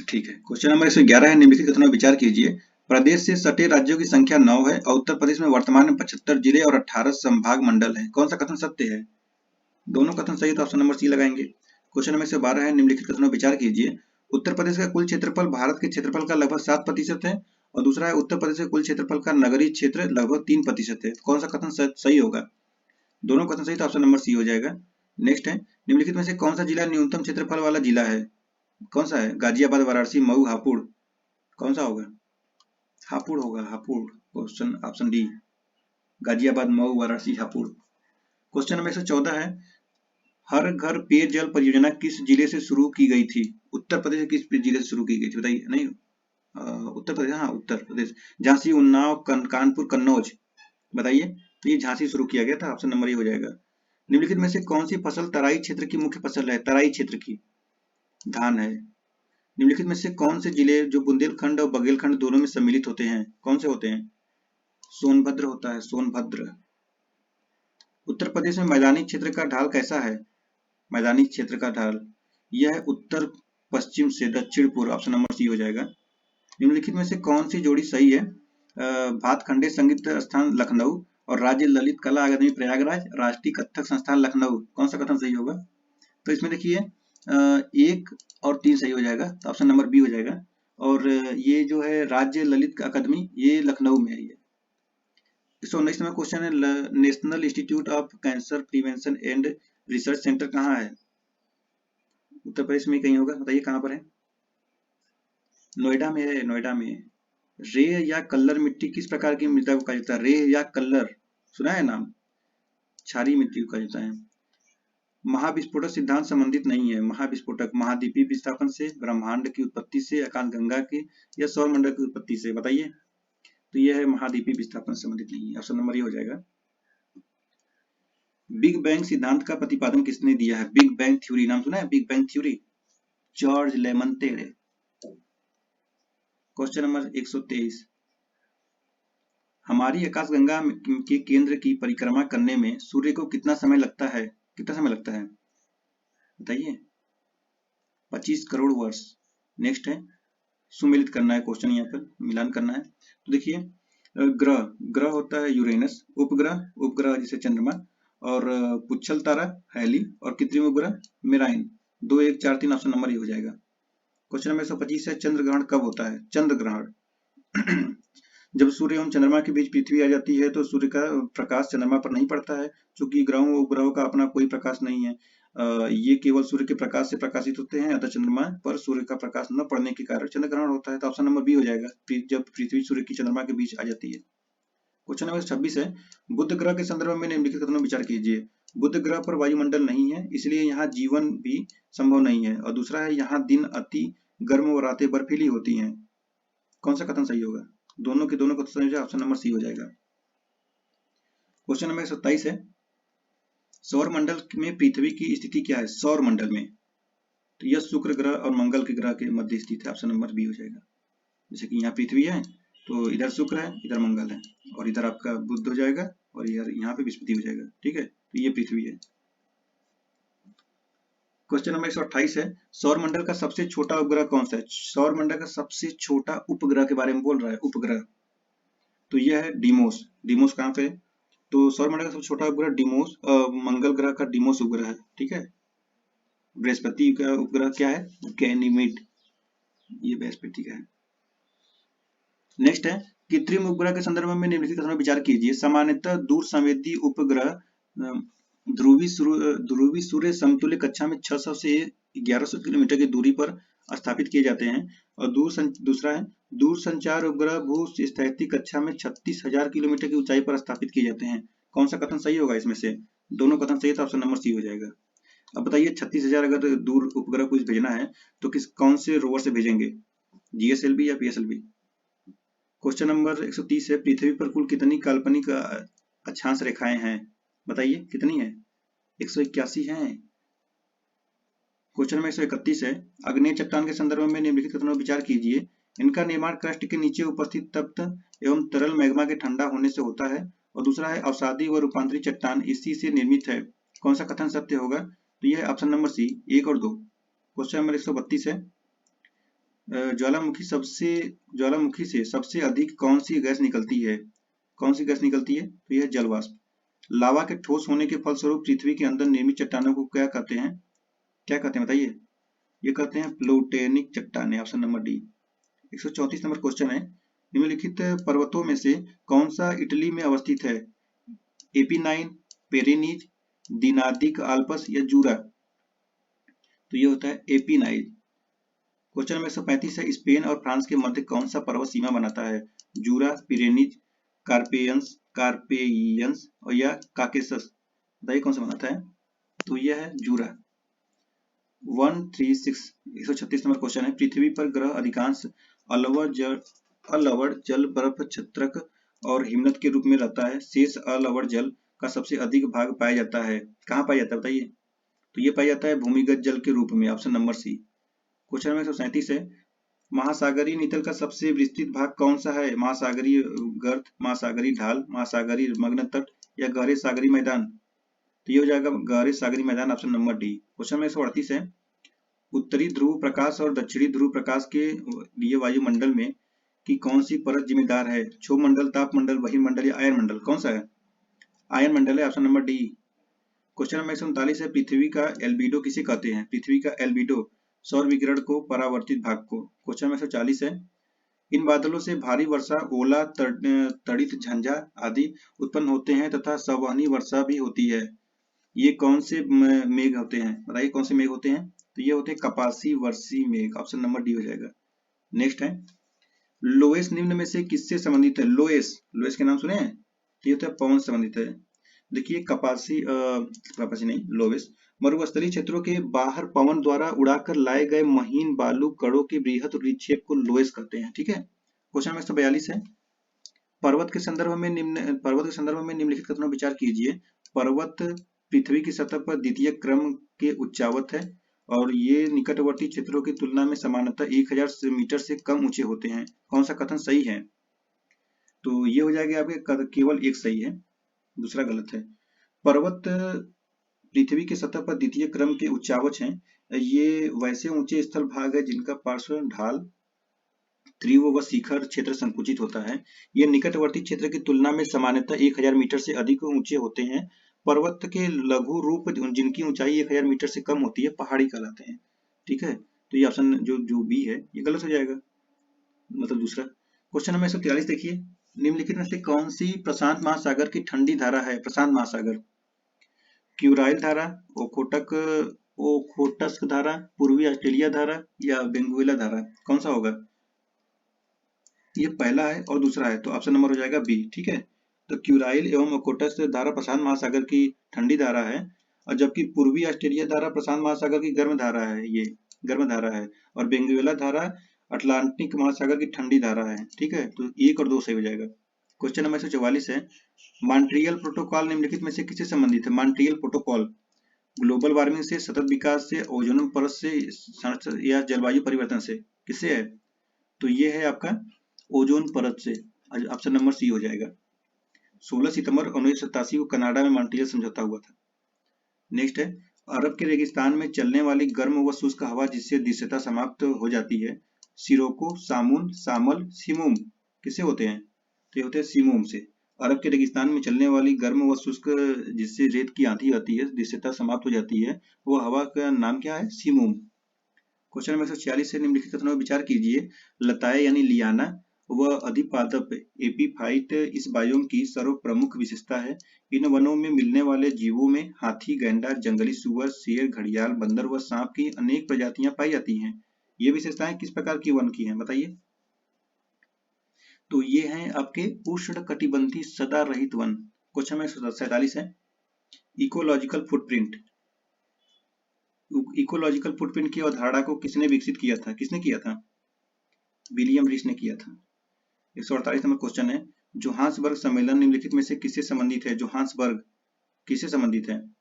ठीक है, क्वेश्चन नंबर 111 है, निम्नलिखित कथनों पर विचार कीजिए। प्रदेश से सटे राज्यों की संख्या 9 है और उत्तर प्रदेश में वर्तमान में 75 जिले और 18 संभाग मंडल है, कौन सा कथन सत्य है। दोनों कथन सही है, तो ऑप्शन नंबर सी लगाएंगे। क्वेश्चन नंबर 112 है, निम्नलिखित कथनों पर विचार कीजिए। उत्तर प्रदेश का कुल क्षेत्रफल भारत के क्षेत्रफल का लगभग 7% है, और दूसरा है उत्तर प्रदेश के कुल क्षेत्रफल का नगरीय क्षेत्र लगभग 3% है, कौन सा कथन सही होगा। दोनों कथन सही, तो ऑप्शन नंबर सी हो जाएगा। नेक्स्ट है, निम्नलिखित में से कौन सा जिला न्यूनतम क्षेत्रफल वाला जिला है। कौन सा है, गाजियाबाद, वाराणसी, मऊ, हापुड़, कौन सा होगा। हापुड़ होगा, Hapur, question option D, Ghaziabad, Mau, Varanasi, Hapur. Question number 114 है, हर घर पेयजल परियोजना किस जिले से शुरू की गई थी। उत्तर प्रदेश के किस जिले से शुरू की गई थी, बताइए। नहीं, उत्तर प्रदेश, हाँ उत्तर प्रदेश, झांसी, उन्नाव, कानपुर, कन्नौज, बताइए। तो ये झांसी शुरू किया गया था, ऑप्शन नंबर ये हो जाएगा। निम्नलिखित में से कौन सी फसल तराई क्षेत्र की मुख्य फसल है। तराई क्षेत्र की धान है। निम्नलिखित में से कौन से जिले जो बुंदेलखंड और बघेलखंड दोनों में सम्मिलित होते हैं, कौन से होते हैं। सोनभद्र होता है, सोनभद्र। उत्तर प्रदेश में मैदानी क्षेत्र का ढाल कैसा है। मैदानी क्षेत्र का ढाल यह उत्तर पश्चिम से दक्षिण पूर्व, ऑप्शन नंबर सी हो जाएगा। निम्नलिखित में से कौन सी जोड़ी सही है। भातखंडे संगीत स्थान लखनऊ और राज्य ललित कला अकादमी प्रयागराज, राष्ट्रीय कथक संस्थान लखनऊ। कौन सा कथन सही होगा? तो इसमें देखिए 1 और 3 सही हो जाएगा, तो ऑप्शन नंबर बी हो जाएगा। और ये जो है राज्य ललित अकादमी, ये लखनऊ में है। ये 119 नंबर क्वेश्चन है, national institute of cancer prevention and research centre कहाँ है? उत्तर प्रदेश में कहीं होगा, बताइए कहाँ पर है? नोएडा में है, नोएडा में। रेह या कल्लर मिट्टी किस प्रकार की मृदा को कहा जाता है? रेह या कल्लर, सुना है नाम? क्षारीय मिट्टी को कहा जाता है। महाविस्फोटक सिद्धांत संबंधित नहीं है। महाविस्फोटक महाद्वीपीय विस्थापन से, ब्रह्मांड की उत्पत्ति से, आकाशगंगा की, या सौर मंडल की उत्पत्ति से, बताइए। तो यह है महाद्वीपीय विस्थापन से संबंधित नहीं है, ऑप्शन नंबर ये हो जाएगा। बिग बैंग सिद्धांत का प्रतिपादन किसने दिया है? बिग बैंग थ्योरी, नाम सुना है? Big bang theory, George Lemaitre. Question number 123, हमारी आकाशगंगा के केंद्र की परिक्रमा करने में सूर्य को कितना समय लगता है? कितना समय लगता है बताइए? 25 करोड़ वर्ष। नेक्स्ट है, सुमेलित करना है क्वेश्चन, यहाँ पर मिलान करना है। तो देखिए ग्रह, ग्रह होता है यूरेनस, उपग्रह, उपग्रह जैसे चंद्रमा, और पुच्छल तारा हैली, और कृत्रिम उपग्रह मेराइन। 2, 1, 4, 3 ऑप्शन नंबर ये हो जाएगा। क्वेश्चन नंबर 125 है, चंद्र ग्रहण कब होता है? चंद्र ग्रहण जब सूर्य एवं चंद्रमा के बीच पृथ्वी आ जाती है तो सूर्य का प्रकाश चंद्रमा पर नहीं पड़ता है, क्योंकि ग्रहों उपग्रहों का अपना कोई प्रकाश नहीं है। ये केवल सूर्य के प्रकाश से प्रकाशित होते हैं, अतः चंद्रमा पर सूर्य का प्रकाश न पड़ने के कारण चंद्र ग्रहण होता है। तो ऑप्शन नंबर बी हो जाएगा, जब पृथ्वी सूर्य की चंद्रमा के बीच आ जाती है। क्वेश्चन नंबर 26 है, बुध ग्रह के संदर्भ में निम्नलिखित कथनों पर विचार कीजिए। बुध ग्रह पर वायुमंडल नहीं है, इसलिए यहाँ जीवन भी संभव नहीं है। और दूसरा है, यहाँ दिन अति गर्म और रातें बर्फीली होती हैं। कौन सा कथन सही होगा? दोनों के दोनों कथन सही हो जाए, ऑप्शन नंबर सी हो जाएगा। क्वेश्चन नंबर 27 है, सौर मंडल में पृथ्वी की स्थिति क्या है? सौर मंडल में, तो यह शुक्र ग्रह और मंगल के ग्रह के मध्य स्थित है, ऑप्शन नंबर बी हो जाएगा। जैसे कि यहाँ पृथ्वी है, तो इधर शुक्र है, इधर मंगल है, और इधर आपका बुध हो जाएगा, और इधर यहाँ पे बृहस्पति हो जाएगा। ठीक है, तो ये पृथ्वी है। क्वेश्चन नंबर 128 है, सौर मंडल का सबसे छोटा उपग्रह कौन सा है? सौर मंडल का सबसे छोटा उपग्रह के बारे में बोल रहा है, उपग्रह। तो यह है डिमोस। डिमोस कहाँ पे? तो सौर मंडल का सबसे छोटा उपग्रह डिमोस, मंगल ग्रह का डिमोस उपग्रह है। ठीक है, बृहस्पति का उपग्रह क्या है? गैनीमेड, ये बृहस्पति का है। नेक्स्ट है, कृत्रिम उपग्रह के संदर्भ में निम्नलिखित कथनों पर विचार कीजिए। सामान्यतः दूर संवेदी उपग्रह ध्रुवी सूर्य समतुल्य कक्षा में 600 से 1100 किलोमीटर की दूरी पर स्थापित किए जाते हैं। और दूसरा है, दूर संचार उपग्रह भू स्थैतिक कक्षा में 36,000 किलोमीटर की ऊंचाई पर स्थापित किए जाते हैं। कौन सा कथन सही होगा इसमें से? दोनों कथन सही है, तो ऑप्शन नंबर सी हो जाएगा। अब बताइए 36,000 अगर दूर उपग्रह कुछ भेजना है तो कौन से रोवर से भेजेंगे? GSLV या PSLV? क्वेश्चन नंबर 130 है, पृथ्वी पर कुल कितनी काल्पनिक अक्षांश रेखाएं हैं? बताइए कितनी है? 181 है। क्वेश्चन नंबर 131 है, अग्नेय चट्टान के संदर्भ में निम्नलिखित कथनों पर विचार कीजिए। इनका निर्माण क्रस्ट के नीचे उपस्थित तप्त एवं तरल मैग्मा के ठंडा होने से होता है। और दूसरा है, अवसादी व रूपांतरित चट्टान इसी से निर्मित है। कौन सा कथन सत्य होगा? तो यह है ऑप्शन नंबर सी, 1 और 2। क्वेश्चन नंबर 132 है, ज्वालामुखी से सबसे अधिक कौन सी गैस निकलती है? कौन सी गैस निकलती है? तो यह जल वाष्प। लावा के ठोस होने के फलस्वरूप पृथ्वी के अंदर निर्मित चट्टानों को क्या कहते हैं? क्या कहते हैं बताइए? ये कहते हैं प्लूटोनिक चट्टानें, option number D. 134 number question है, निम्नलिखित पर्वतों में से कौन सा इटली में अवस्थित है? एपिनाइन, पेरेनीज, दिनादिक आल्प्स या जूरा? तो ये होता है एपिनाइन। क्वेश्चन नंबर 135 है, स्पेन और फ्रांस के मध्य कौन सा पर्वत सीमा बनाता है? जूरा, पिरेनीज, कार्पेयंस और या काकेसस? बताइए कौन सा बनाता है? तो यह है जूरा। 136 नंबर क्वेश्चन है, पृथ्वी पर ग्रह अधिकांश अलवड़ जल बर्फ छत्रक और हिमनद के रूप में रहता है। शेष अलवड़ जल का सबसे अधिक भाग पाया जाता है, कहाँ पाया जाता है बताइए? तो ये पाया जाता है भूमिगत जल के रूप में, option number C. Question number 137 है, महासागरीय नितल का सबसे विस्तृत भाग कौन सा है? महासागरीय गर्त, महासागरीय ढाल, महासागरीय मग्न तट या गहरे सागरीय मैदान? तो ये हो जाएगा गहरे सागरीय मैदान, option number D. Question number 138 है, उत्तरी ध्रुव प्रकाश और दक्षिणी ध्रुव प्रकाश के लिए वायुमंडल में की कौन सी परत जिम्मेदार है? क्षोभ मंडल, ताप मंडल, बहिर्मंडल या आयन मंडल? कौन सा है? आयन मंडल है, option number D. Question number 139 है, पृथ्वी का एल्बिडो किसे कहते हैं? पृथ्वी का एल्बिडो, सौर विकिरण को, परावर्तित भाग को। क्वेश्चन नंबर 140 है, इन बादलों से भारी वर्षा, ओला, तड़ित झंझा आदि उत्पन्न होते हैं तथा संवहनी वर्षा भी होती है। ये कौन से मेघ होते हैं? बताइए कौन से मेघ होते हैं? तो ये होते हैं कपासी वर्षी मेघ, ऑप्शन नंबर डी हो जाएगा। नेक्स्ट है, लोएस निम्न में से किससे संबंधित है? लोएस, लोएस के नाम सुने हैं? तो ये होता है पवन से संबंधित है। देखिए कपासी नहीं, लोएस मरुस्थलीय क्षेत्रों के बाहर पवन द्वारा उड़ाकर लाए गए महीन बालू कणों के बृहद विक्षेप को लोएस कहते हैं। ठीक है। क्वेश्चन नंबर 142 है, पर्वत के संदर्भ में निम्नलिखित कथनों पर विचार कीजिए। पर्वत पृथ्वी की सतह पर द्वितीय क्रम के उच्चावत है और ये निकटवर्ती क्षेत्रों की तुलना में सामान्यतः 1000 मीटर से कम ऊंचे होते हैं। कौन सा कथन सही है? तो ये हो जाएगा आपके, केवल एक सही है, दूसरा गलत है। पर्वत पृथ्वी की सतह पर द्वितीय क्रम के उच्चावच हैं। ये वैसे ऊंचे स्थल भाग है जिनका पार्श्व ढाल, तीव्र व शिखर क्षेत्र संकुचित होता है। ये निकटवर्ती क्षेत्र की तुलना में सामान्यतः 1000 मीटर से अधिक ऊंचे होते हैं। पर्वत के लघु रूप जिनकी ऊंचाई 1000 मीटर से कम होती है पहाड़ी कहलाते हैं। ठीक है, तो ये ऑप्शन जो बी है ये गलत हो जाएगा, मतलब दूसरा। क्वेश्चन नंबर 143 देखिए, निम्नलिखित में से कौन सी प्रशांत महासागर की ठंडी धारा है? प्रशांत महासागर, क्यूराइल धारा, ओखोटस्क धारा, पूर्वी ऑस्ट्रेलिया धारा या बेंगुएला धारा, कौन सा होगा? ये पहला है और दूसरा है, तो ऑप्शन नंबर हो जाएगा बी। ठीक है, तो क्यूराइल एवं ओखोटस्क धारा प्रशांत महासागर की ठंडी धारा है, और जबकि पूर्वी ऑस्ट्रेलिया धारा प्रशांत महासागर की गर्म धारा है, ये गर्म धारा है, और बेंगुएला धारा अटलांटिक महासागर की ठंडी धारा है। ठीक है, तो 1 और 2 सही हो जाएगा। क्वेश्चन नंबर 144 है, मॉन्ट्रियल प्रोटोकॉल निम्नलिखित में से किससे संबंधित है? मॉन्ट्रियल प्रोटोकॉल ग्लोबल वार्मिंग से, सतत विकास से, ओजोन परत से या जलवायु परिवर्तन से, किससे है? तो ये है आपका ओजोन परत से, ऑप्शन नंबर सी हो जाएगा। 16 सितंबर 1987 को कनाडा में मॉन्ट्रियल समझौता हुआ था। नेक्स्ट है, अरब के रेगिस्तान में चलने वाली गर्म व शुष्क हवा जिससे दृश्यता समाप्त हो जाती है, सिरोको, सामुन, सामल, सिमुम, किससे होते हैं? तो ये होते हैं सिमुम से। अरब के रेगिस्तान में चलने वाली गर्म व शुष्क जिससे रेत की आंधी आती है, दृश्यता समाप्त हो जाती है, वो हवा का नाम क्या है? सिमुम। क्वेश्चन नंबर 146 से निम्नलिखित कथनों पर विचार कीजिए। लताएं यानी लियाना व अधिपादप एपीफाइट इस बायोम की सर्वप्रमुख विशेषता है। इन वनों में मिलने वाले जीवों में हाथी, गैंडा, जंगली सुअर, शेर, घड़ियाल, बंदर व सांप की अनेक प्रजातियां पाई जाती हैं। ये विशेषताएं किस प्रकार की वन की हैं? बताइए। तो ये हैं आपके उष्णकटिबंधीय सदा रहित वन। क्वेश्चन नंबर 47 है, इकोलॉजिकल फुटप्रिंट। इकोलॉजिकल फुटप्रिंट की अवधारणा को किसने विकसित किया था? किसने किया था? विलियम रीस ने किया था। 148 नंबर क्वेश्चन है, जोहान्सबर्ग सम्मेलन निम्नलिखित में से किससे संबंधित है? जोहान्सबर्ग किससे संबंधित है?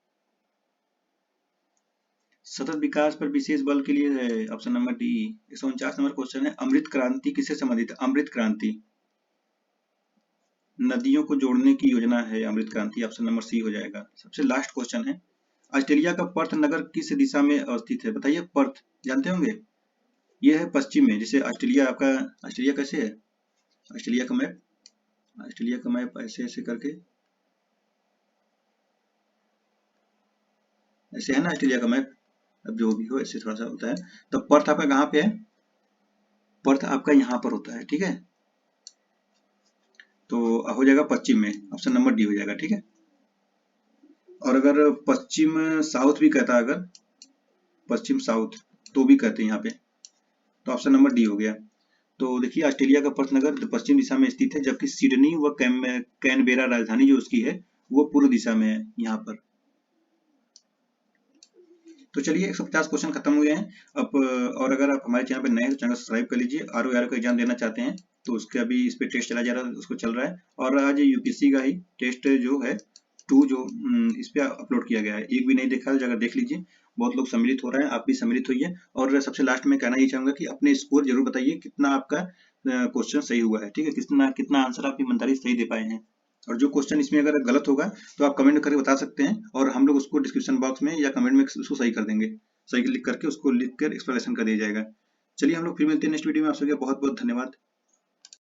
सतत विकास पर विशेष बल के लिए है, option number D. 149 number question है, अमृत क्रांति किससे संबंधित है? अमृत क्रांति नदियों को जोड़ने की योजना है, अमृत क्रांति, ऑप्शन नंबर सी हो जाएगा। सबसे लास्ट क्वेश्चन है, ऑस्ट्रेलिया का पर्थ नगर किस दिशा में अवस्थित है? बताइए। पर्थ जानते होंगे, ये है पश्चिम में। जैसे ऑस्ट्रेलिया, आपका ऑस्ट्रेलिया कैसे है? ऑस्ट्रेलिया का मैप ऐसे ऐसे करके ऐसे है ना ऑस्ट्रेलिया का मैप। अब जो भी हो ऐसे थोड़ा सा होता है। तो पर्थ आपका कहाँ पे है? पर्थ आपका यहाँ पर होता है। ठीक है, तो हो जाएगा पश्चिम में, ऑप्शन नंबर डी हो जाएगा। ठीक है, और अगर पश्चिम साउथ भी कहता है, अगर पश्चिम साउथ तो भी कहते हैं यहाँ पे, तो ऑप्शन नंबर डी हो गया। तो देखिए ऑस्ट्रेलिया का पर्थ नगर पश्चिम दिशा में स्थित है, जबकि सिडनी व कैनबेरा राजधानी जो उसकी है वो पूर्व दिशा में है यहाँ पर। तो चलिए 150 क्वेश्चन खत्म हुए हैं। अब और अगर आप हमारे चैनल पर नए हैं तो चैनल सब्सक्राइब कर लीजिए। आरओ का एग्जाम देना चाहते हैं तो उसका भी इस पे टेस्ट चला जा रहा है, उसको चल रहा है। और आज यूपीएससी का ही टेस्ट जो है 2 जो इस पे अपलोड किया गया है, एक भी नहीं देखा है, अगर देख लीजिए। बहुत लोग सम्मिलित हो रहे हैं, आप भी सम्मिलित होइए। और सबसे लास्ट में कहना ये चाहूंगा कि अपने स्कोर जरूर बताइए, कितना आपका क्वेश्चन सही हुआ है। ठीक है, कितना आंसर आप ईमानदारी सही दे पाए हैं। और जो क्वेश्चन इसमें अगर गलत होगा तो आप कमेंट करके बता सकते हैं, और हम लोग उसको डिस्क्रिप्शन बॉक्स में या कमेंट में उसको सही कर देंगे। सही लिख करके उसको लिख कर एक्सप्लेनेशन कर दिया जाएगा। चलिए हम लोग फिर मिलते हैं नेक्स्ट वीडियो में। आप सबका बहुत बहुत धन्यवाद।